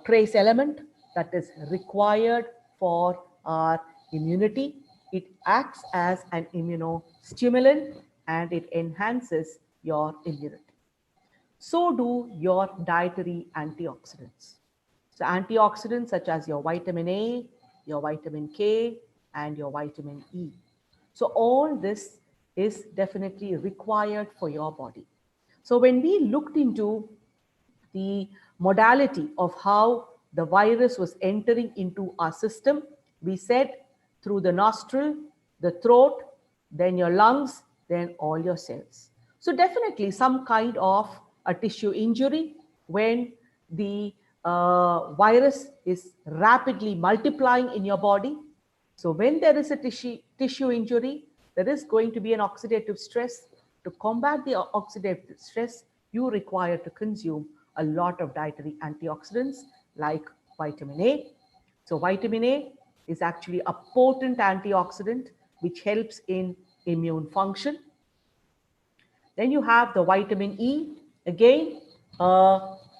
trace element that is required for our immunity. It acts as an immunostimulant and it enhances your immunity. So do your dietary antioxidants. So antioxidants such as your vitamin A, your vitamin K, and your vitamin E. So all this is definitely required for your body. So when we looked into the modality of how the virus was entering into our system, we said through the nostril, the throat, then your lungs, then all your cells. So definitely some kind of a tissue injury when the virus is rapidly multiplying in your body. So when there is a tissue injury, there is going to be an oxidative stress. To combat the oxidative stress, you require to consume a lot of dietary antioxidants like vitamin A. So vitamin A is actually a potent antioxidant which helps in immune function. Then you have the vitamin E, again,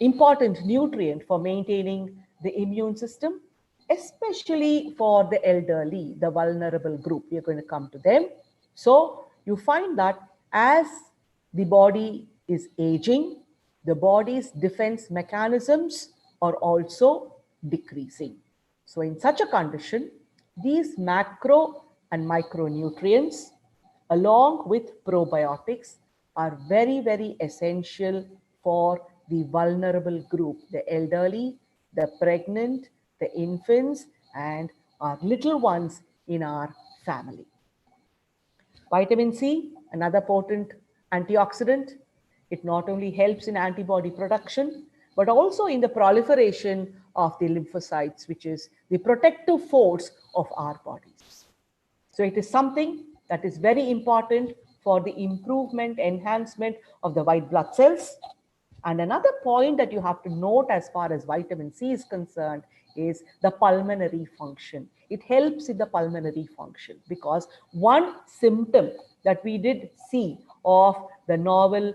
important nutrient for maintaining the immune system, especially for the elderly, the vulnerable group. We are going to come to them. So you find that as the body is aging, the body's defense mechanisms are also decreasing. So in such a condition, these macro and micronutrients along with probiotics are very, very essential for the vulnerable group, the elderly, the pregnant, the infants, and our little ones in our family. Vitamin C, another potent antioxidant. It not only helps in antibody production, but also in the proliferation of the lymphocytes, which is the protective force of our bodies. So it is something that is very important for the improvement, enhancement of the white blood cells. And another point that you have to note as far as vitamin C is concerned is the pulmonary function. It helps in the pulmonary function because one symptom that we did see of the novel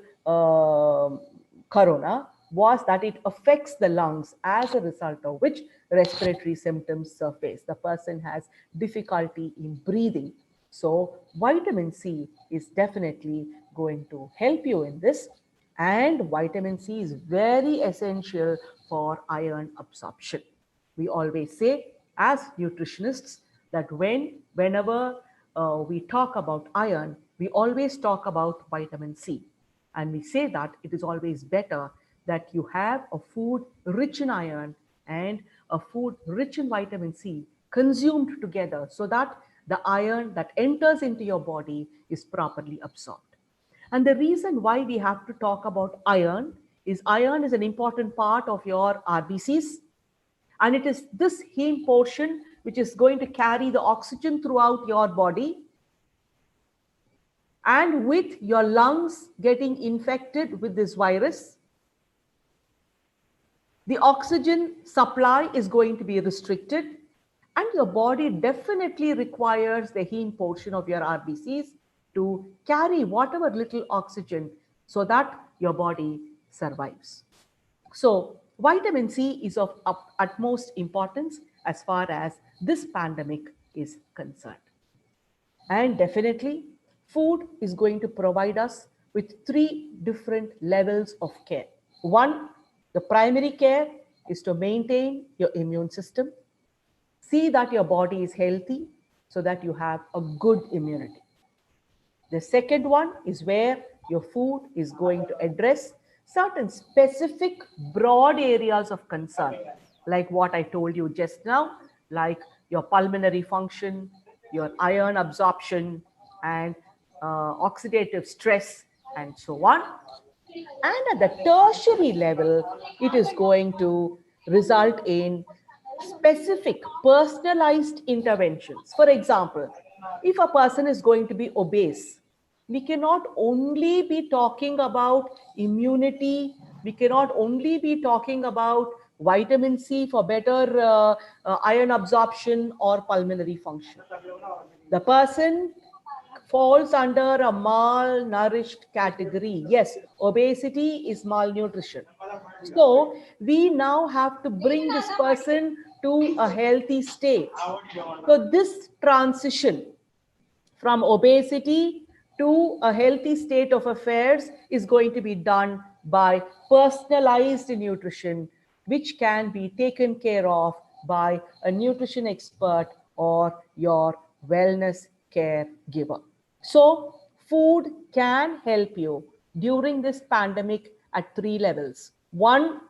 corona was that it affects the lungs, as a result of which respiratory symptoms surface. The person has difficulty in breathing. So vitamin C is definitely going to help you in this. And vitamin C is very essential for iron absorption. We always say as nutritionists that whenever we talk about iron, we always talk about vitamin C. And we say that it is always better that you have a food rich in iron and a food rich in vitamin C consumed together so that the iron that enters into your body is properly absorbed. And the reason why we have to talk about iron is an important part of your RBCs. And it is this heme portion which is going to carry the oxygen throughout your body. And with your lungs getting infected with this virus, the oxygen supply is going to be restricted, and your body definitely requires the heme portion of your RBCs to carry whatever little oxygen so that your body survives. So vitamin C is of utmost importance as far as this pandemic is concerned. And definitely, food is going to provide us with 3 different levels of care. One, the primary care is to maintain your immune system. See that your body is healthy so that you have a good immunity. The second one is where your food is going to address certain specific broad areas of concern, like what I told you just now, like your pulmonary function, your iron absorption, and oxidative stress, and so on. And at the tertiary level, it is going to result in specific personalized interventions. For example, if a person is going to be obese, we cannot only be talking about immunity, we cannot only be talking about vitamin C for better iron absorption or pulmonary function. The person falls under a malnourished category. Yes, obesity is malnutrition. So we now have to bring this person to a healthy state. So this transition from obesity to a healthy state of affairs is going to be done by personalized nutrition, which can be taken care of by a nutrition expert or your wellness caregiver. So food can help you during this pandemic at 3 levels. One,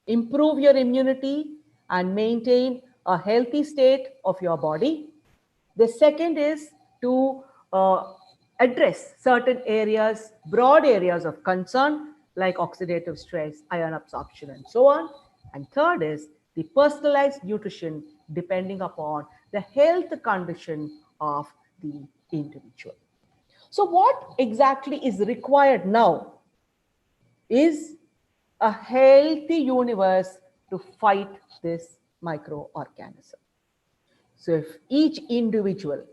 improve your immunity and maintain a healthy state of your body. The second is to address certain areas, broad areas of concern, like oxidative stress, iron absorption, and so on. And third is the personalized nutrition depending upon the health condition of the individual. So what exactly is required now is a healthy universe to fight this microorganism. So if each individual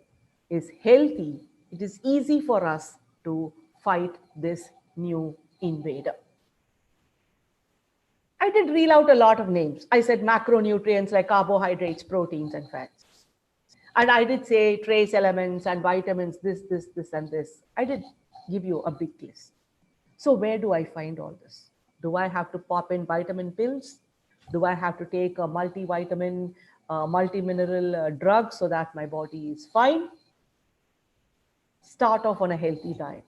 is healthy, it is easy for us to fight this new invader. I did reel out a lot of names. I said macronutrients like carbohydrates, proteins, and fats. And I did say trace elements and vitamins, this, and this. I did give you a big list. So where do I find all this? Do I have to pop in vitamin pills? Do I have to take a multivitamin, multimineral drug so that my body is fine? Start off on a healthy diet.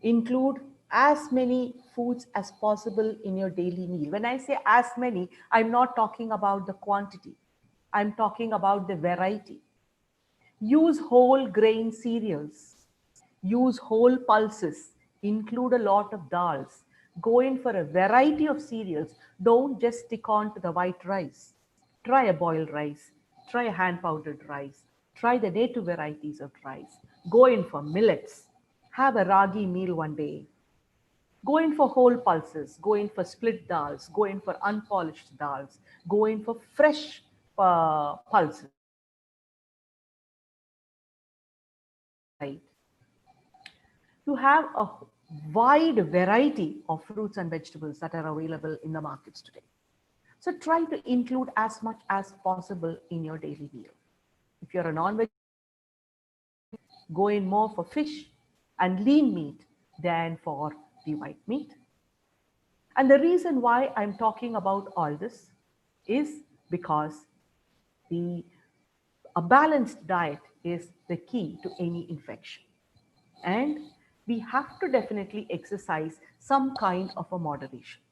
Include as many foods as possible in your daily meal. When I say as many, I'm not talking about the quantity. I'm talking about the variety. Use whole grain cereals. Use whole pulses. Include a lot of dals. Go in for a variety of cereals. Don't just stick on to the white rice. Try a boiled rice. Try a hand-powdered rice. Try the native varieties of rice. Go in for millets. Have a ragi meal one day. Go in for whole pulses. Go in for split dals. Go in for unpolished dals. Go in for fresh pulses. Right. You have a wide variety of fruits and vegetables that are available in the markets today. So try to include as much as possible in your daily meal. If you're a non-vegetarian, go in more for fish and lean meat than for the white meat. And the reason why I'm talking about all this is because a balanced diet is the key to any infection. And we have to definitely exercise some kind of a moderation.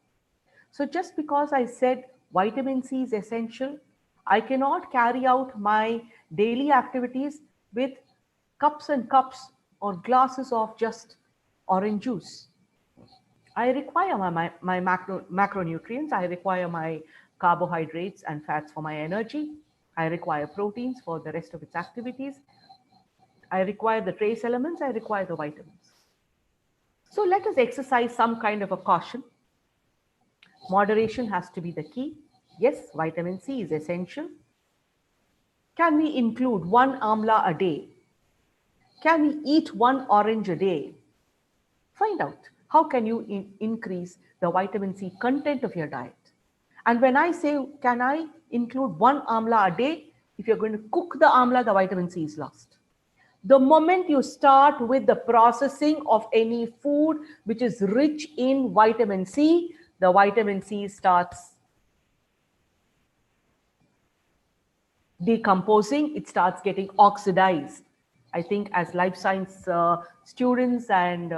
So just because I said vitamin C is essential, I cannot carry out my daily activities with cups and cups or glasses of just orange juice. I require my macronutrients. I require my carbohydrates and fats for my energy. I require proteins for the rest of its activities. I require the trace elements, I require the vitamins. So let us exercise some kind of a caution. Moderation has to be the key. Yes, vitamin C is essential. Can we include 1 amla a day? Can we eat 1 orange a day? Find out how can you increase the vitamin C content of your diet. And when I say, can I include 1 amla a day? If you're going to cook the amla, the vitamin C is lost. The moment you start with the processing of any food which is rich in vitamin C, the vitamin C starts decomposing, it starts getting oxidized. I think as life science students and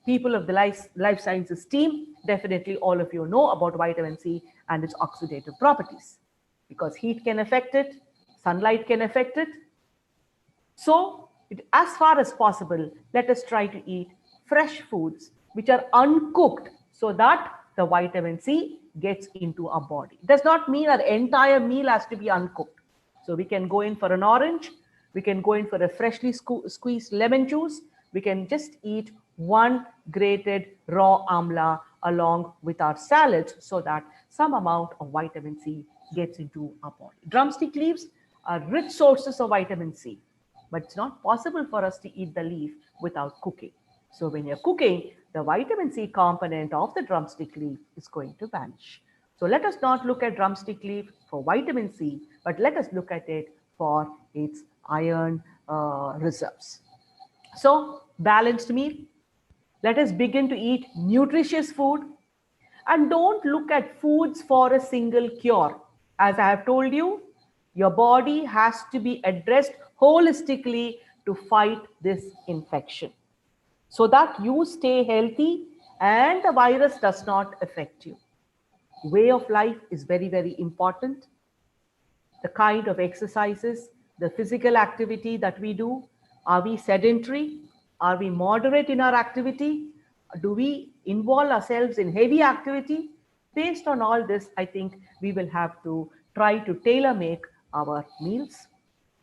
people of the life sciences team, definitely all of you know about vitamin C and its oxidative properties, because heat can affect it, sunlight can affect it. So as far as possible, let us try to eat fresh foods which are uncooked so that the vitamin C gets into our body. It does not mean our entire meal has to be uncooked. So we can go in for an orange, we can go in for a freshly squeezed lemon juice, we can just eat 1 grated raw amla along with our salads so that some amount of vitamin C gets into our body. Drumstick leaves are rich sources of vitamin C, but it's not possible for us to eat the leaf without cooking. So when you're cooking, the vitamin C component of the drumstick leaf is going to vanish. So let us not look at drumstick leaf for vitamin C, but let us look at it for its iron reserves. So balanced meal. Let us begin to eat nutritious food and don't look at foods for a single cure. As I have told you, your body has to be addressed holistically to fight this infection so that you stay healthy and the virus does not affect you. Way of life is very, very important. The kind of exercises, the physical activity that we do, are we sedentary? Are we moderate in our activity? Do we involve ourselves in heavy activity? Based on all this, I think we will have to try to tailor make our meals.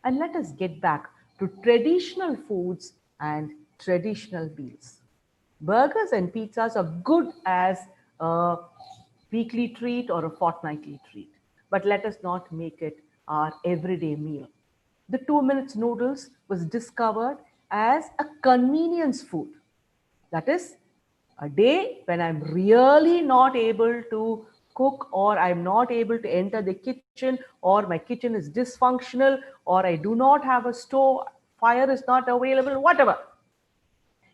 And let us get back to traditional foods and traditional meals. Burgers and pizzas are good as a weekly treat or a fortnightly treat, but let us not make it our everyday meal. The 2 minutes noodles was discovered as a convenience food. That is, a day when I'm really not able to cook, or I'm not able to enter the kitchen, or my kitchen is dysfunctional, or I do not have a stove, fire is not available, whatever.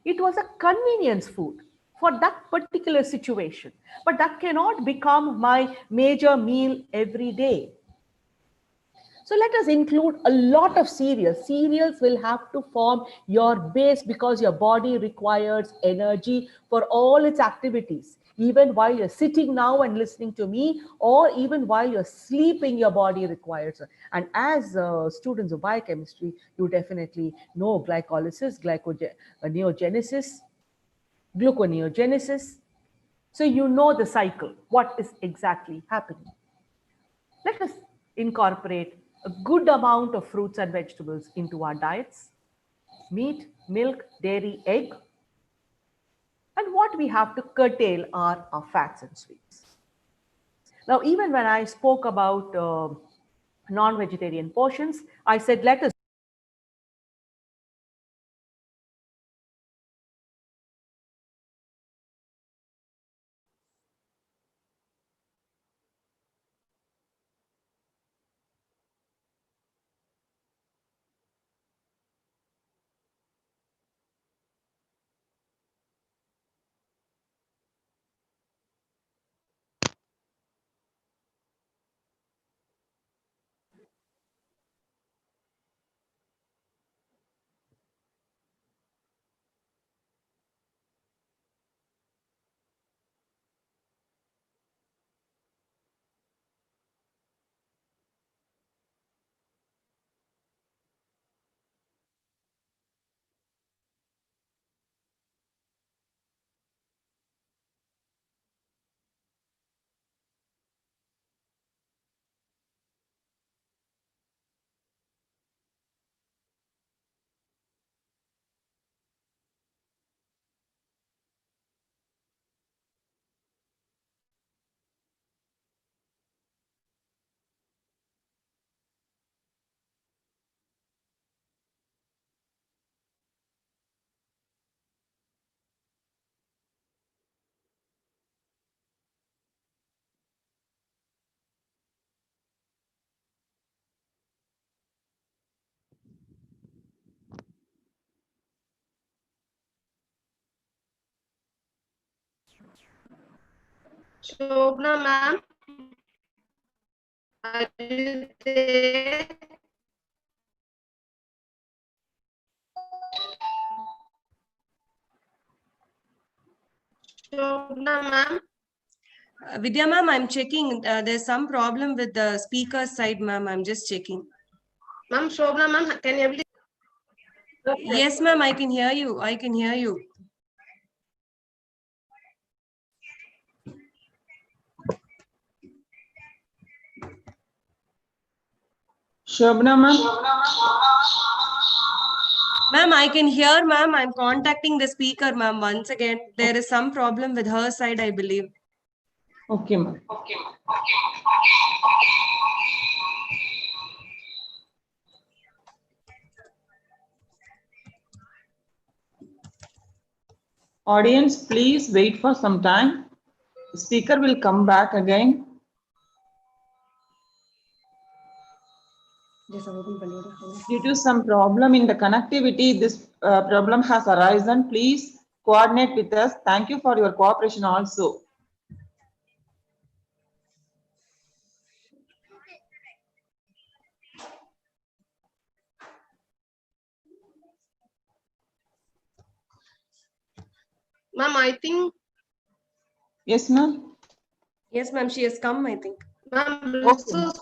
It was a convenience food for that particular situation, but that cannot become my major meal every day. So let us include a lot of cereals. Cereals will have to form your base because your body requires energy for all its activities. Even while you're sitting now and listening to me, or even while you're sleeping, your body requires it. And as students of biochemistry, you definitely know glycolysis, gluconeogenesis, gluconeogenesis. So you know the cycle, what is exactly happening. Let us incorporate a good amount of fruits and vegetables into our diets. Meat, milk, dairy, egg. And what we have to curtail are our fats and sweets. Now, even when I spoke about non-vegetarian portions, I said let us Shobna ma'am, are you there? Shobna ma'am. Vidya ma'am, I'm checking. There's some problem with the speaker side, ma'am. I'm just checking. Ma'am, Shobna ma'am, can you able to... Yes, ma'am, I can hear you. I can hear you. Shobna ma'am. Ma'am, I can hear, ma'am. I'm contacting the speaker, ma'am. Once again, there is some problem with her side, I believe. Okay, ma'am. Audience, please wait for some time. The speaker will come back again. Due to some problem in the connectivity, this problem has arisen. Please coordinate with us. Thank you for your cooperation also. Ma'am, I think... Yes, ma'am. Yes, ma'am, she has come, I think. Ma'am, Okay. resource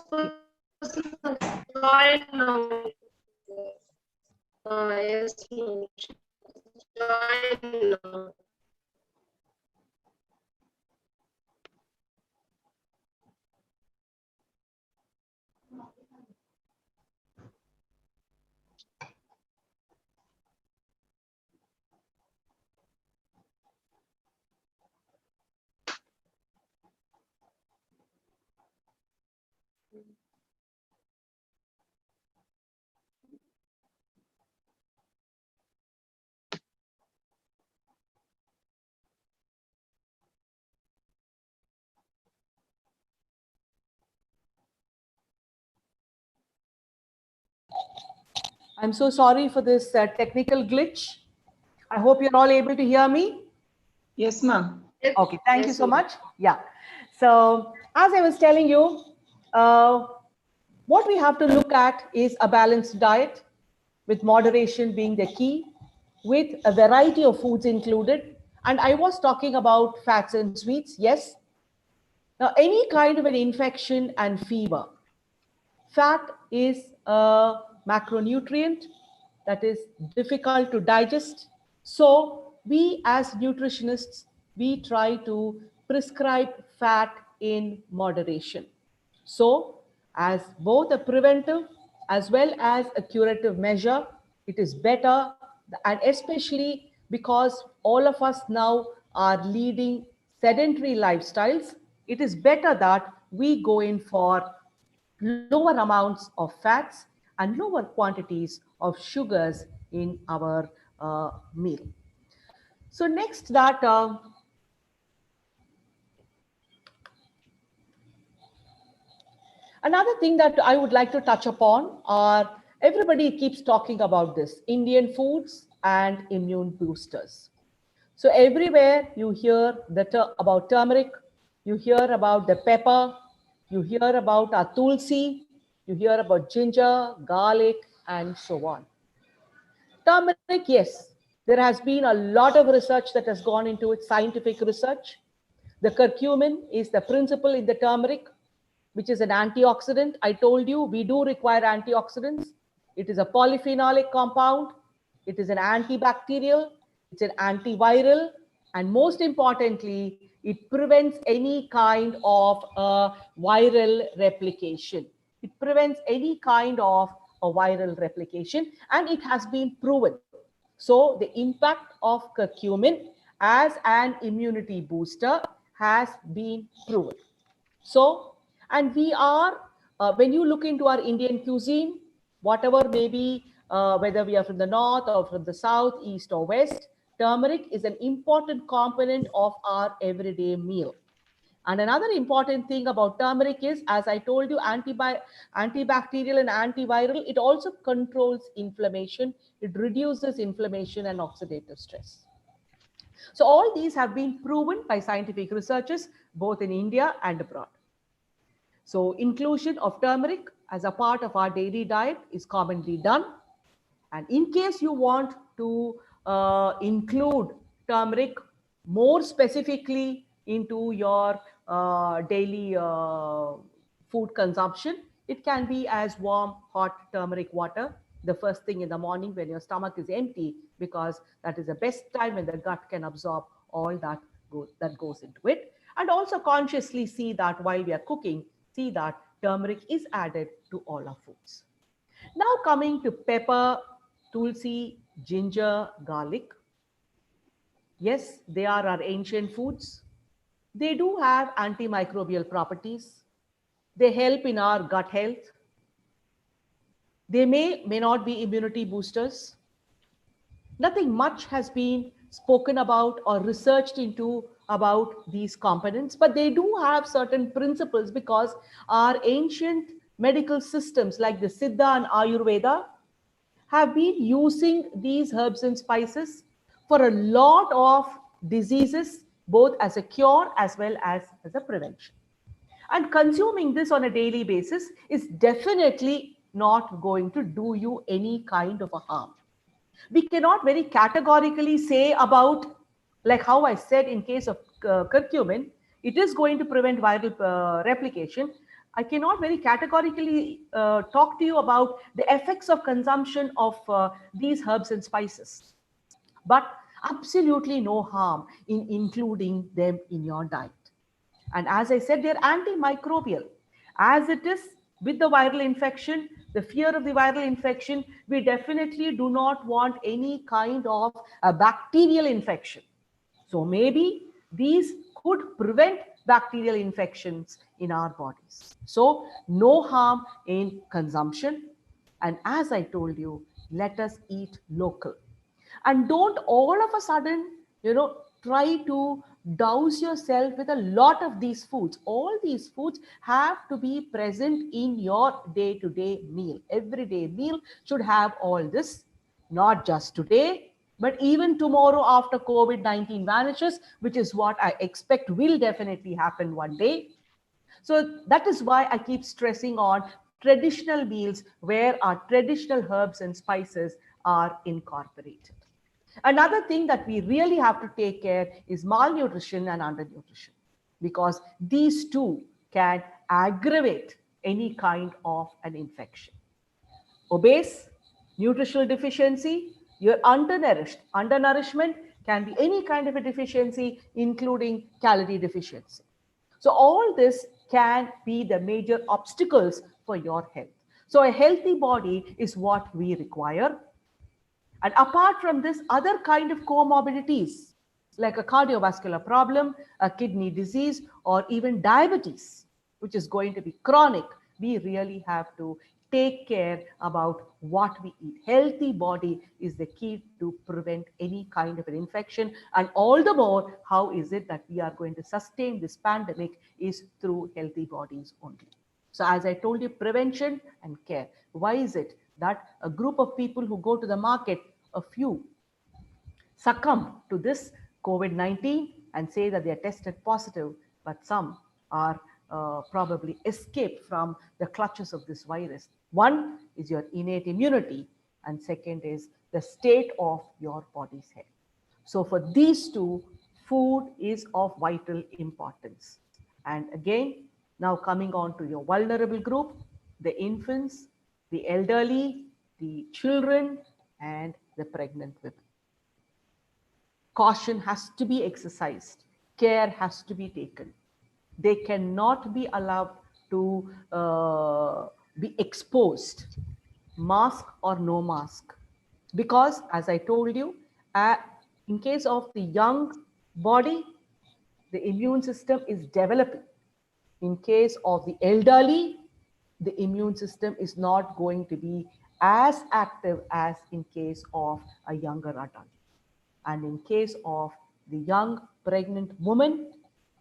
person has joined now. Yes, ma'am. Join now. I'm so sorry for this technical glitch. I hope you're all able to hear me. Yes, ma'am. Okay, thank you Yes, so ma'am. much. Yeah. So as I was telling you, what we have to look at is a balanced diet with moderation being the key, with a variety of foods included. And I was talking about fats and sweets. Yes. Now, any kind of an infection and fever, fat is a macronutrient that is difficult to digest. So we as nutritionists, we try to prescribe fat in moderation. So as both a preventive as well as a curative measure, it is better, and especially because all of us now are leading sedentary lifestyles, it is better that we go in for lower amounts of fats and lower quantities of sugars in our meal. So next that another thing that I would like to touch upon are, everybody keeps talking about this, Indian foods and immune boosters. So everywhere you hear about turmeric, you hear about the pepper, you hear about our tulsi, you hear about ginger, garlic, and so on. Turmeric, yes, there has been a lot of research that has gone into it, scientific research. The curcumin is the principle in the turmeric, which is an antioxidant. I told you we do require antioxidants. It is a polyphenolic compound. It is an antibacterial. It's an antiviral. And most importantly, it prevents any kind of viral replication. It prevents any kind of a viral replication, and it has been proven. So the impact of curcumin as an immunity booster has been proven. So, and we are, when you look into our Indian cuisine, whatever may be, whether we are from the north or from the south, east or west, turmeric is an important component of our everyday meal. And another important thing about turmeric is, as I told you, antibacterial and antiviral, it also controls inflammation. It reduces inflammation and oxidative stress. So all these have been proven by scientific researchers, both in India and abroad. So inclusion of turmeric as a part of our daily diet is commonly done. And in case you want to include turmeric more specifically into your daily food consumption, it can be as warm, hot turmeric water the first thing in the morning when your stomach is empty, because that is the best time when the gut can absorb all that goes into it. And also consciously see that while we are cooking, see that turmeric is added to all our foods. Now coming to pepper, tulsi, ginger, garlic. Yes, they are our ancient foods. They do have antimicrobial properties. They help in our gut health. They may not be immunity boosters. Nothing much has been spoken about or researched into about these components, but they do have certain principles because our ancient medical systems like the Siddha and Ayurveda have been using these herbs and spices for a lot of diseases, both as a cure as well as a prevention. And consuming this on a daily basis is definitely not going to do you any kind of a harm. We cannot very categorically say about, like how I said in case of curcumin, it is going to prevent viral replication. I cannot very categorically talk to you about the effects of consumption of these herbs and spices, but absolutely no harm in including them in your diet. And as I said, they're antimicrobial. As it is with the viral infection, the fear of the viral infection, we definitely do not want any kind of a bacterial infection. So maybe these could prevent bacterial infections in our bodies. So no harm in consumption. And as I told you, let us eat local. And don't all of a sudden, try to douse yourself with a lot of these foods. All these foods have to be present in your day-to-day meal. Everyday meal should have all this, not just today, but even tomorrow after COVID-19 vanishes, which is what I expect will definitely happen one day. So that is why I keep stressing on traditional meals where our traditional herbs and spices are incorporated. Another thing that we really have to take care is malnutrition and undernutrition, because these two can aggravate any kind of an infection. Obese, nutritional deficiency, you're undernourished. Undernourishment can be any kind of a deficiency, including calorie deficiency. So all this can be the major obstacles for your health. So a healthy body is what we require. And apart from this, other kind of comorbidities like a cardiovascular problem, a kidney disease, or even diabetes, which is going to be chronic, we really have to take care about what we eat. Healthy body is the key to prevent any kind of an infection. And all the more, how is it that we are going to sustain this pandemic is through healthy bodies only. So as I told you, prevention and care. Why is it that a group of people who go to the market, a few succumb to this COVID-19 and say that they are tested positive, but some are probably escaped from the clutches of this virus? One is your innate immunity, and second is the state of your body's health. So for these two, food is of vital importance. And again, now coming on to your vulnerable group, the infants, the elderly, the children, and the pregnant women. Caution has to be exercised. Care has to be taken. They cannot be allowed to be exposed, mask or no mask. Because as I told you, in case of the young body, the immune system is developing. In case of the elderly, the immune system is not going to be as active as in case of a younger adult. And in case of the young pregnant woman,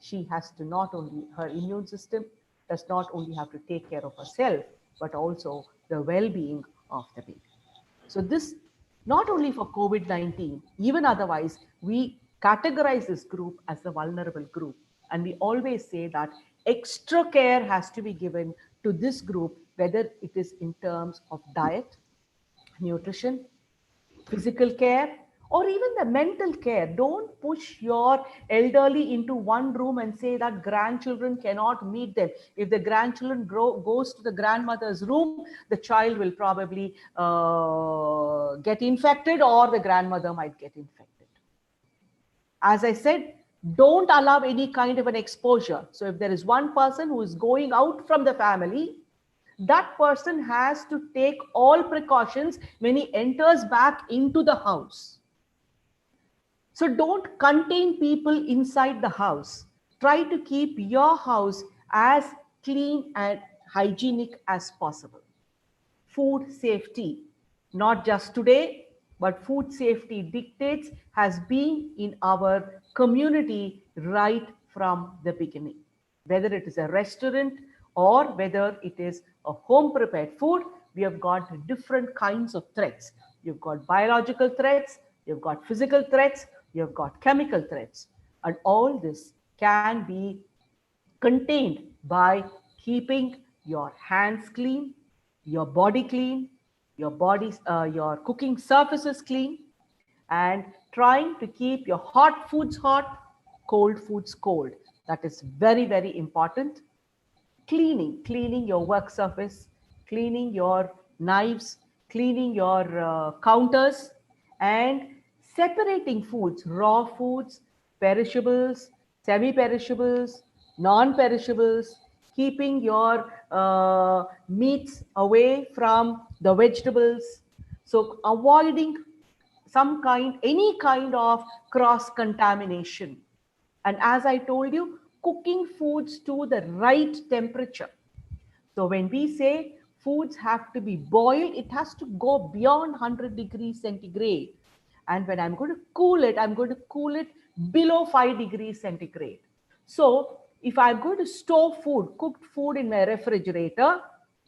she has to not only, her immune system does not only have to take care of herself, but also the well-being of the baby. So this, not only for COVID-19, even otherwise, we categorize this group as the vulnerable group. And we always say that extra care has to be given to this group, whether it is in terms of diet, nutrition, physical care, or even the mental care. Don't push your elderly into one room and say that grandchildren cannot meet them. If the grandchildren goes to the grandmother's room, the child will probably get infected, or the grandmother might get infected. As I said, don't allow any kind of an exposure. So if there is one person who is going out from the family, that person has to take all precautions when he enters back into the house. So don't contain people inside the house. Try to keep your house as clean and hygienic as possible. Food safety, not just today, but food safety dictates has been in our community right from the beginning. Whether it is a restaurant or whether it is a home prepared food, we have got different kinds of threats. You've got biological threats, you've got physical threats, you've got chemical threats. And all this can be contained by keeping your hands clean, your body clean, your cooking surfaces clean, and trying to keep your hot foods hot, cold foods cold. That is very, very important. Cleaning your work surface, cleaning your knives, cleaning your counters, and separating foods, raw foods, perishables, semi-perishables, non-perishables, keeping your meats away from the vegetables. So avoiding any kind of cross-contamination. And as I told you, cooking foods to the right temperature. So when we say foods have to be boiled, it has to go beyond 100 degrees centigrade. And when I'm going to cool it, I'm going to cool it below 5 degrees centigrade. So if I'm going to store food, cooked food in my refrigerator,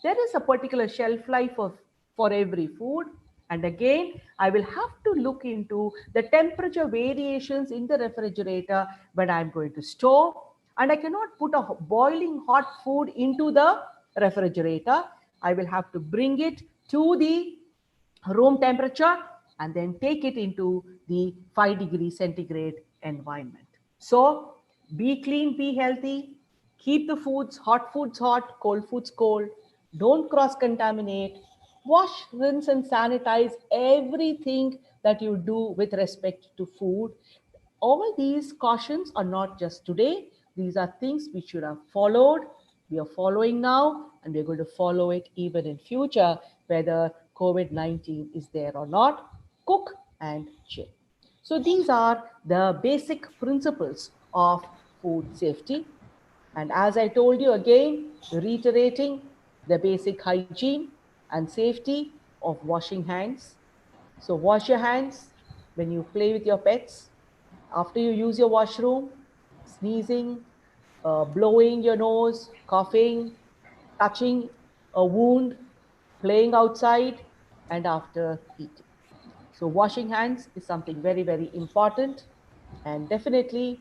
there is a particular shelf life for every food. And again, I will have to look into the temperature variations in the refrigerator when I'm going to store. And I cannot put a boiling hot food into the refrigerator. I will have to bring it to the room temperature and then take it into the 5 degrees centigrade environment. So be clean, be healthy, keep the hot, cold foods cold. Don't cross-contaminate. Wash, rinse, and sanitize everything that you do with respect to food. All these cautions are not just today. These are things we should have followed. We are following now, and we're going to follow it even in future, whether COVID-19 is there or not. Cook and chill. So these are the basic principles of food safety. And as I told you again, reiterating the basic hygiene and safety of washing hands. So wash your hands when you play with your pets, after you use your washroom, sneezing, blowing your nose, coughing, touching a wound, playing outside, and after eating. So washing hands is something very, very important. And definitely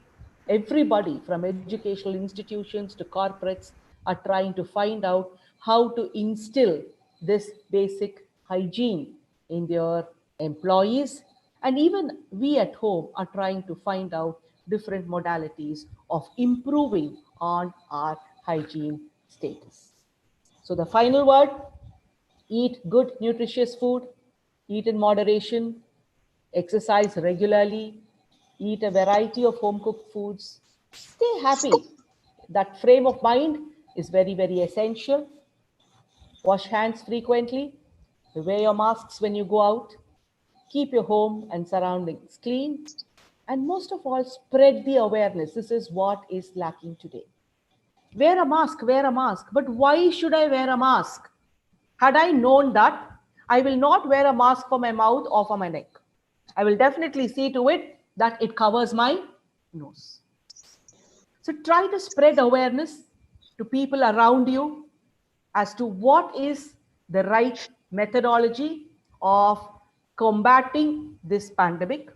everybody from educational institutions to corporates are trying to find out how to instill this basic hygiene in their employees. And even we at home are trying to find out different modalities of improving on our hygiene status. So the final word, eat good, nutritious food, eat in moderation, exercise regularly, eat a variety of home-cooked foods, stay happy. That frame of mind is very, very essential. Wash hands frequently, wear your masks when you go out, keep your home and surroundings clean, and most of all, spread the awareness. This is what is lacking today. Wear a mask, wear a mask. But why should I wear a mask? Had I known that, I will not wear a mask for my mouth or for my neck. I will definitely see to it that it covers my nose. So try to spread awareness to people around you as to what is the right methodology of combating this pandemic.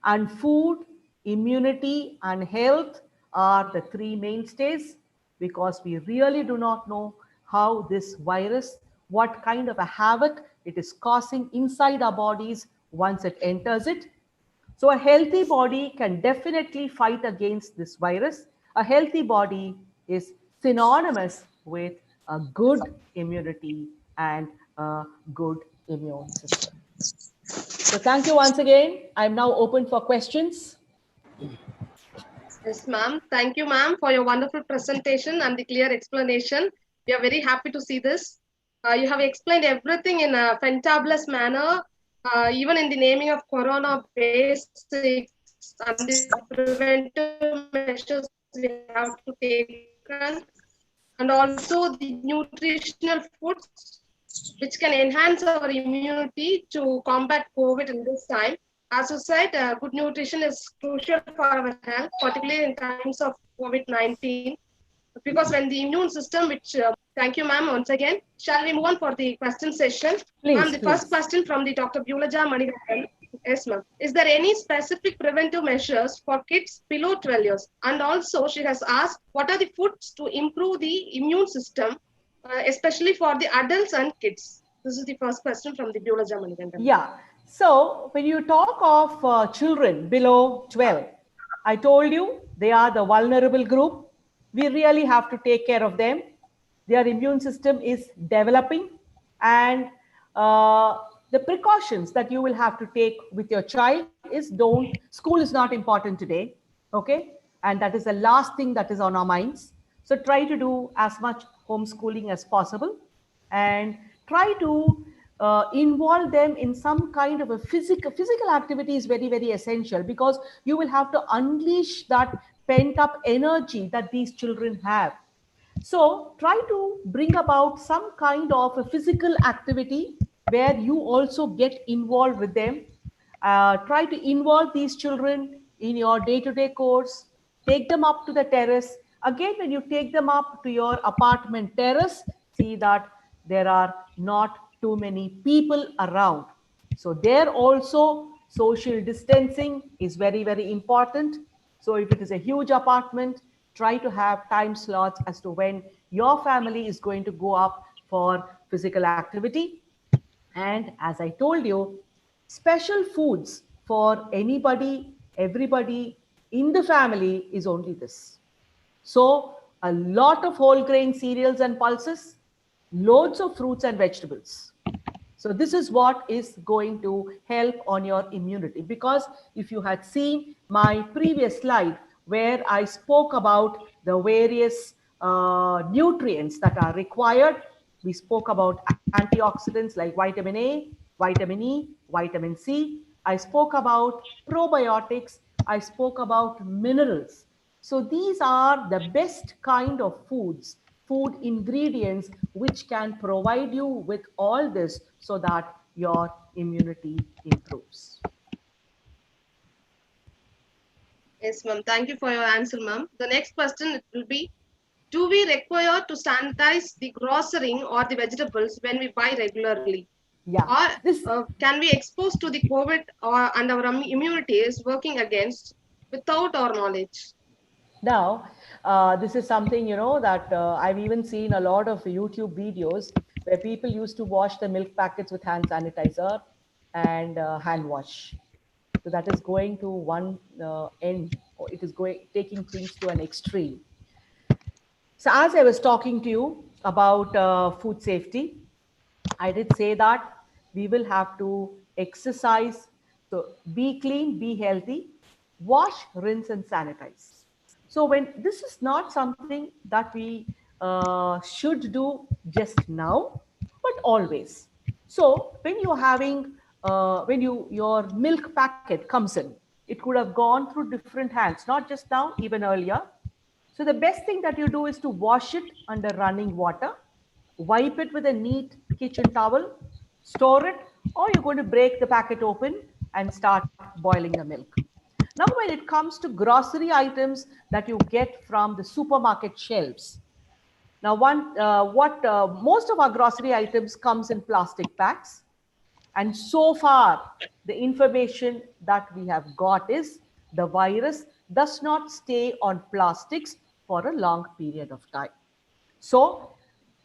And food immunity and health are the three mainstays, because we really do not know how this virus, what kind of a havoc it is causing inside our bodies once it enters it. So a healthy body can definitely fight against this virus. A healthy body is synonymous with a good immunity and a good immune system. So thank you once again. I'm now open for questions. Yes, ma'am. Thank you, ma'am, for your wonderful presentation and the clear explanation. We are very happy to see this. You have explained everything in a fantabulous manner, even in the naming of corona basics and the preventive measures we have to take, and also the nutritional foods which can enhance our immunity to combat COVID in this time. As you said, good nutrition is crucial for our health, particularly in times of COVID-19, because when the immune system, which, thank you, ma'am, once again. Shall we move on for the question session? Please, Ma'am, the first question from the Dr. Bulaja Manivakan. Yes, ma'am. Is there any specific preventive measures for kids below 12 years? And also, she has asked, what are the foods to improve the immune system, especially for the adults and kids? This is the first question from the Bulaja Manivakan. Yeah. So when you talk of children below 12, I told you they are the vulnerable group. We really have to take care of them. Their immune system is developing, and the precautions that you will have to take with your child is school is not important today, okay? And that is the last thing that is on our minds. So try to do as much homeschooling as possible, and try to involve them in some kind of a physical activity is very, very essential, because you will have to unleash that pent up energy that these children have. So try to bring about some kind of a physical activity where you also get involved with them. Try to involve these children in your day-to-day course. Take them up to the terrace. Again, when you take them up to your apartment terrace, see that there are not too many people around. So there also social distancing is very, very important. So if it is a huge apartment, try to have time slots as to when your family is going to go up for physical activity. And as I told you, special foods for anybody, everybody in the family is only this. So a lot of whole grain cereals and pulses, loads of fruits and vegetables. So this is what is going to help on your immunity, because if you had seen my previous slide where I spoke about the various nutrients that are required, we spoke about antioxidants like vitamin A, vitamin E, vitamin C. I spoke about probiotics. I spoke about minerals. So these are the best kind of food ingredients which can provide you with all this so that your immunity improves. Yes, ma'am. Thank you for your answer, ma'am. The next question will be, do we require to sanitize the grocery or the vegetables when we buy regularly? Yeah. Or can we expose to the COVID and our immunity is working against without our knowledge? Now, this is something, that I've even seen a lot of YouTube videos where people used to wash the milk packets with hand sanitizer and hand wash. So that is going to one end, or it is taking things to an extreme. So as I was talking to you about food safety, I did say that we will have to exercise. So be clean, be healthy, wash, rinse, and sanitize. So when this is not something that we should do just now, but always. So when you're having, your milk packet comes in, it could have gone through different hands, not just now, even earlier. So the best thing that you do is to wash it under running water, wipe it with a neat kitchen towel, store it, or you're going to break the packet open and start boiling the milk. Now, when it comes to grocery items that you get from the supermarket shelves, now most of our grocery items comes in plastic packs. And so far, the information that we have got is the virus does not stay on plastics for a long period of time. So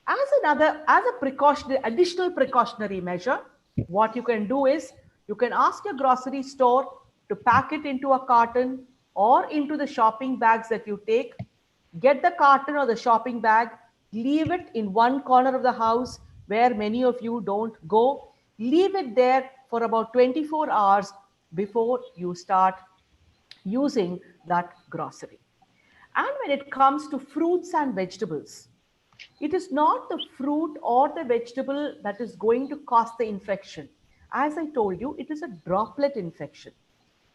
as a additional precautionary measure, what you can do is you can ask your grocery store to pack it into a carton or into the shopping bags that you take. Get the carton or the shopping bag, leave it in one corner of the house where many of you don't go. Leave it there for about 24 hours before you start using that grocery. And when it comes to fruits and vegetables, it is not the fruit or the vegetable that is going to cause the infection. As I told you, it is a droplet infection.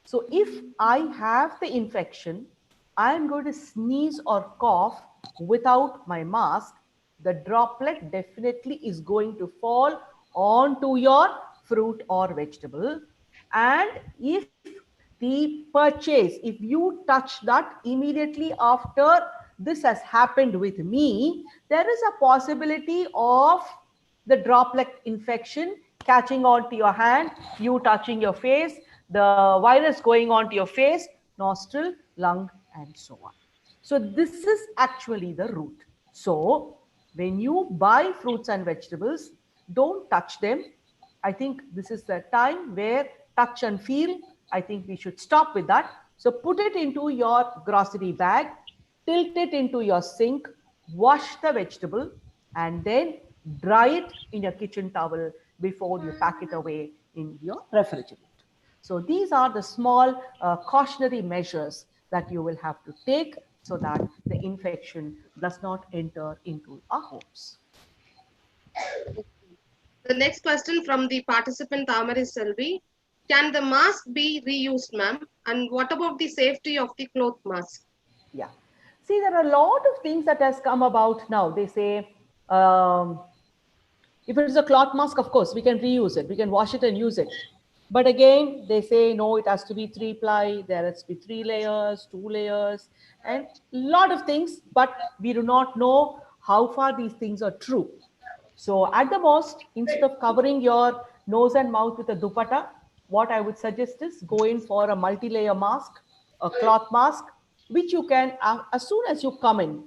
So if I have the infection, I am going to sneeze or cough without my mask, the droplet definitely is going to fall onto your fruit or vegetable. And if if you touch that immediately after this has happened with me, there is a possibility of the droplet infection catching onto your hand, you touching your face, the virus going onto your face, nostril, lung, and so on. So this is actually the root. So when you buy fruits and vegetables, don't touch them. I think this is the time where touch and feel, I think we should stop with that. So put it into your grocery bag, tilt it into your sink, wash the vegetable, and then dry it in your kitchen towel before you pack it away in your refrigerator. So these are the small cautionary measures that you will have to take so that the infection does not enter into our homes. The next question from the participant Tamari Selvi. Can the mask be reused, ma'am? And what about the safety of the cloth mask? Yeah. See, there are a lot of things that has come about now. They say, if it is a cloth mask, of course, we can reuse it. We can wash it and use it. But again, they say, no, it has to be 3-ply. There has to be 3 layers, 2 layers, and a lot of things. But we do not know how far these things are true. So at the most, instead of covering your nose and mouth with a dupatta, what I would suggest is go in for a multi-layer mask, a cloth mask, which you can, as soon as you come in,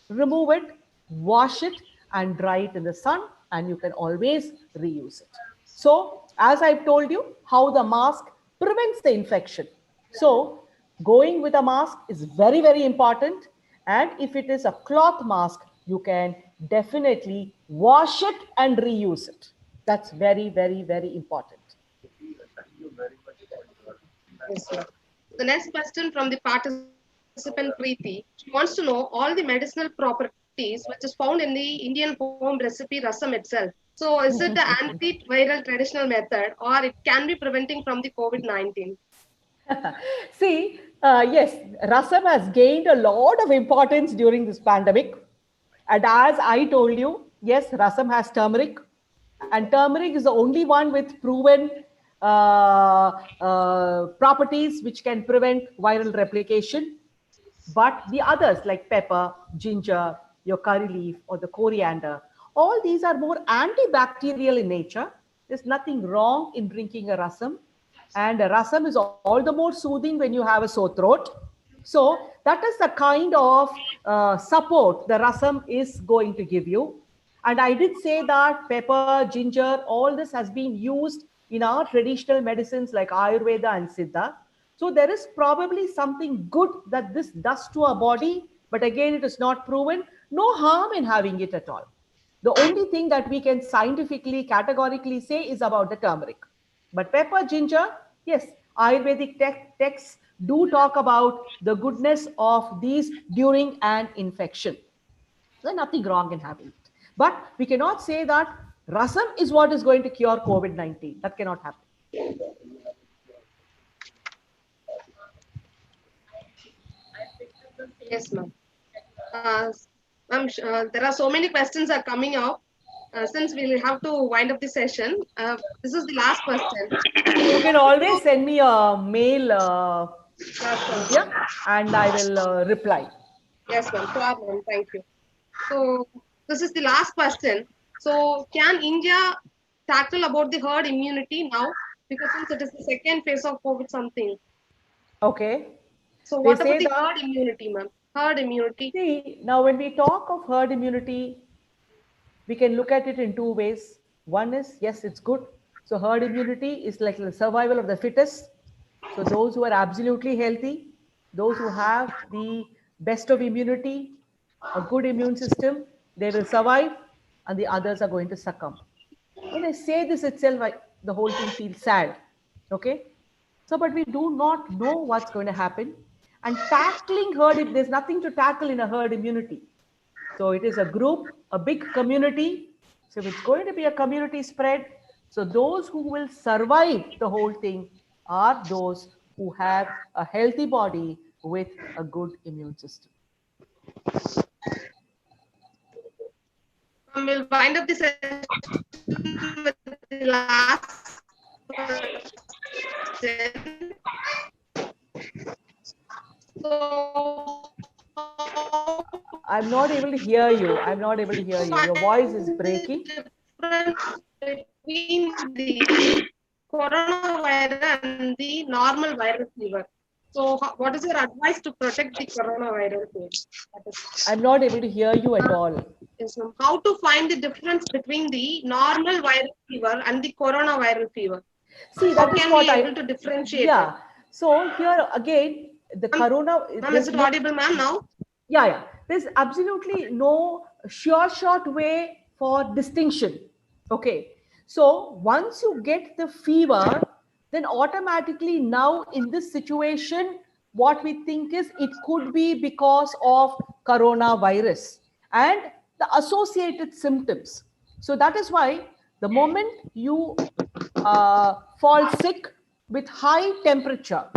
remove it, wash it, and dry it in the sun, and you can always reuse it. So as I've told you, how the mask prevents the infection. So going with a mask is very, very important. And if it is a cloth mask, you can definitely wash it and reuse it. That's very, very, very important. Yes, sir. The next question from the participant Preeti. She wants to know all the medicinal properties which is found in the Indian home recipe rasam itself. So is it the antiviral traditional method or it can be preventing from the COVID-19? See, yes, rasam has gained a lot of importance during this pandemic. And as I told you, yes, rasam has turmeric. And turmeric is the only one with proven properties which can prevent viral replication. But the others like pepper, ginger, your curry leaf, or the coriander, all these are more antibacterial in nature. There's nothing wrong in drinking a rasam. And a rasam is all the more soothing when you have a sore throat. So that is the kind of support the rasam is going to give you. And I did say that pepper, ginger, all this has been used in our traditional medicines like Ayurveda and Siddha. So there is probably something good that this does to our body, but again, it is not proven. No harm in having it at all. The only thing that we can scientifically, categorically say is about the turmeric. But pepper, ginger, yes, Ayurvedic texts do talk about the goodness of these during an infection. There's nothing wrong in having it. But we cannot say that rasam is what is going to cure COVID-19. That cannot happen. Yes, ma'am. There are so many questions are coming up. Since we will have to wind up the session, this is the last question. You can always send me a mail, Vidya, and I will reply. Yes, ma'am. Sure, ma'am. Thank you. So this is the last question. So can India tackle about the herd immunity now? Because since it is the second phase of COVID something. Okay. So They what say about the that, herd immunity, ma'am? Herd immunity. see, now when we talk of herd immunity, we can look at it in two ways. One is, yes, it's good. So herd immunity is like the survival of the fittest. So those who are absolutely healthy, those who have the best of immunity, a good immune system, they will survive and the others are going to succumb. When I say this itself, the whole thing feels sad. Okay. So, but we do not know what's going to happen. And tackling herd, there's nothing to tackle in a herd immunity. So it is a group, a big community. So if it's going to be a community spread, so those who will survive the whole thing are those who have a healthy body with a good immune system. We'll wind up the session with the last question. So, I'm not able to hear you. I'm not able to hear you. Your voice is breaking. difference between the coronavirus and the normal viral fever. So, what is your advice to protect the coronavirus? I'm not able to hear you at all. Yes, ma'am. How to find the difference between the normal viral fever and the coronavirus fever? See, How that is can what we able to differentiate yeah. So here again, the corona. Ma'am, is it audible, ma'am, now? Yeah. There's absolutely no short way for distinction. Okay. So once you get the fever, then automatically now in this situation, what we think is it could be because of coronavirus and the associated symptoms. So that is why the moment you fall sick with high temperature,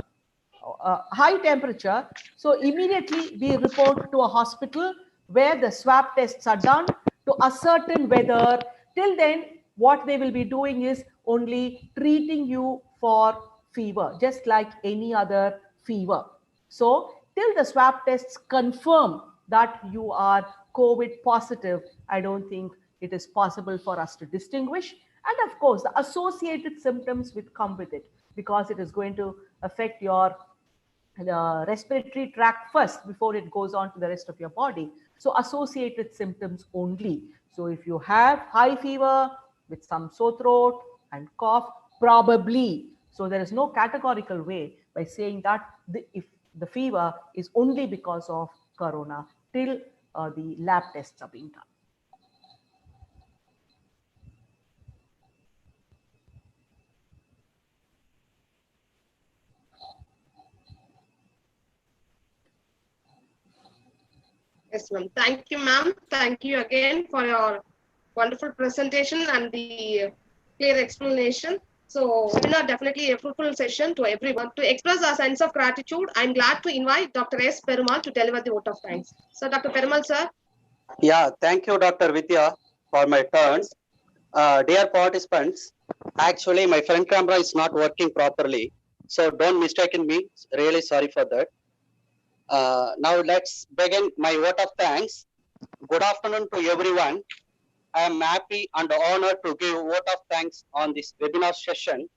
so immediately we report to a hospital where the swab tests are done to ascertain whether, till then what they will be doing is only treating you for fever, just like any other fever. So till the swab tests confirm that you are COVID positive, I don't think it is possible for us to distinguish. And of course, the associated symptoms will come with it, because it is going to affect your respiratory tract first before it goes on to the rest of your body. So associated symptoms only. So if you have high fever with some sore throat and cough, probably. So there is no categorical way by saying that if the fever is only because of corona till the lab tests are being done. Yes, ma'am. Thank you, ma'am. Thank you again for your wonderful presentation and the clear explanation. So, webinar definitely a fruitful session to everyone. To express our sense of gratitude, I'm glad to invite Dr. S. Perumal to deliver the vote of thanks. So, Dr. Perumal, sir. Yeah, thank you, Dr. Vidya, for my turns. Dear participants, actually my front camera is not working properly, so don't mistake me. Really sorry for that. Now let's begin my vote of thanks. Good afternoon to everyone. I am happy and honored to give vote of thanks on this webinar session.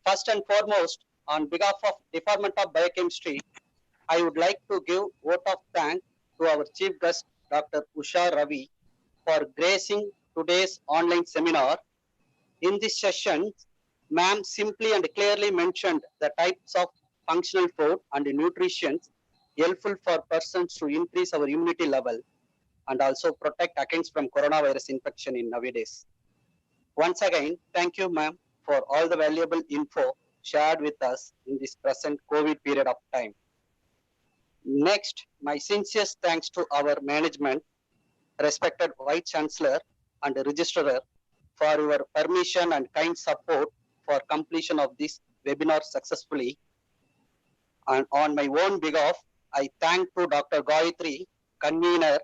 First and foremost, on behalf of Department of Biochemistry, I would like to give vote of thanks to our chief guest, Dr. Usha Ravi, for gracing today's online seminar. In this session, ma'am simply and clearly mentioned the types of functional food and nutrition helpful for persons to increase our immunity level and also protect against from coronavirus infection in nowadays. Once again, thank you, ma'am, for all the valuable info shared with us in this present COVID period of time. Next, my sincerest thanks to our management, respected Vice Chancellor and Registrar, for your permission and kind support for completion of this webinar successfully. And on my own behalf, I thank to Dr. Gayatri, convener,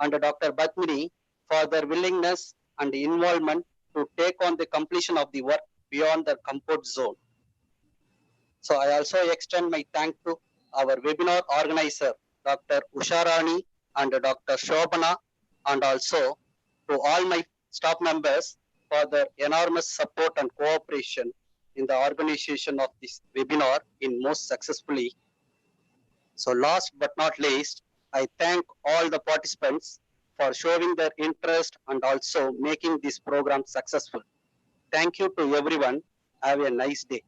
and Dr. Batmini for their willingness and involvement to take on the completion of the work beyond their comfort zone. So I also extend my thanks to our webinar organizer, Dr. Usharani and Dr. Shobana, and also to all my staff members for their enormous support and cooperation in the organization of this webinar in most successfully. So last but not least, I thank all the participants for showing their interest and also making this program successful. Thank you to everyone. Have a nice day.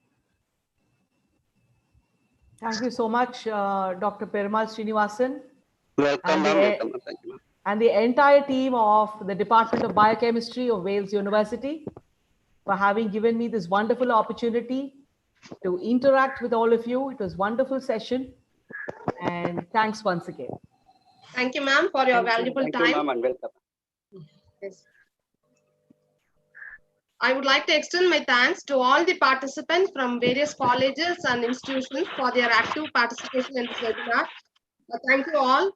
Thank you so much, Dr. Perumal Srinivasan. Welcome, And ma'am. the- Welcome, ma'am. Thank you, ma'am. and the entire team of the Department of Biochemistry of Wales University for having given me this wonderful opportunity to interact with all of you. It was a wonderful session, and thanks once again. Thank you, ma'am, for your valuable Thank time. you, ma'am, and welcome. Yes. I would like to extend my thanks to all the participants from various colleges and institutions for their active participation in this webinar. Thank you all.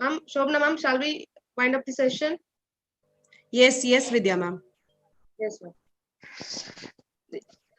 Ma'am, Shobna ma'am, shall we wind up the session? Yes, Vidya ma'am. Yes, ma'am.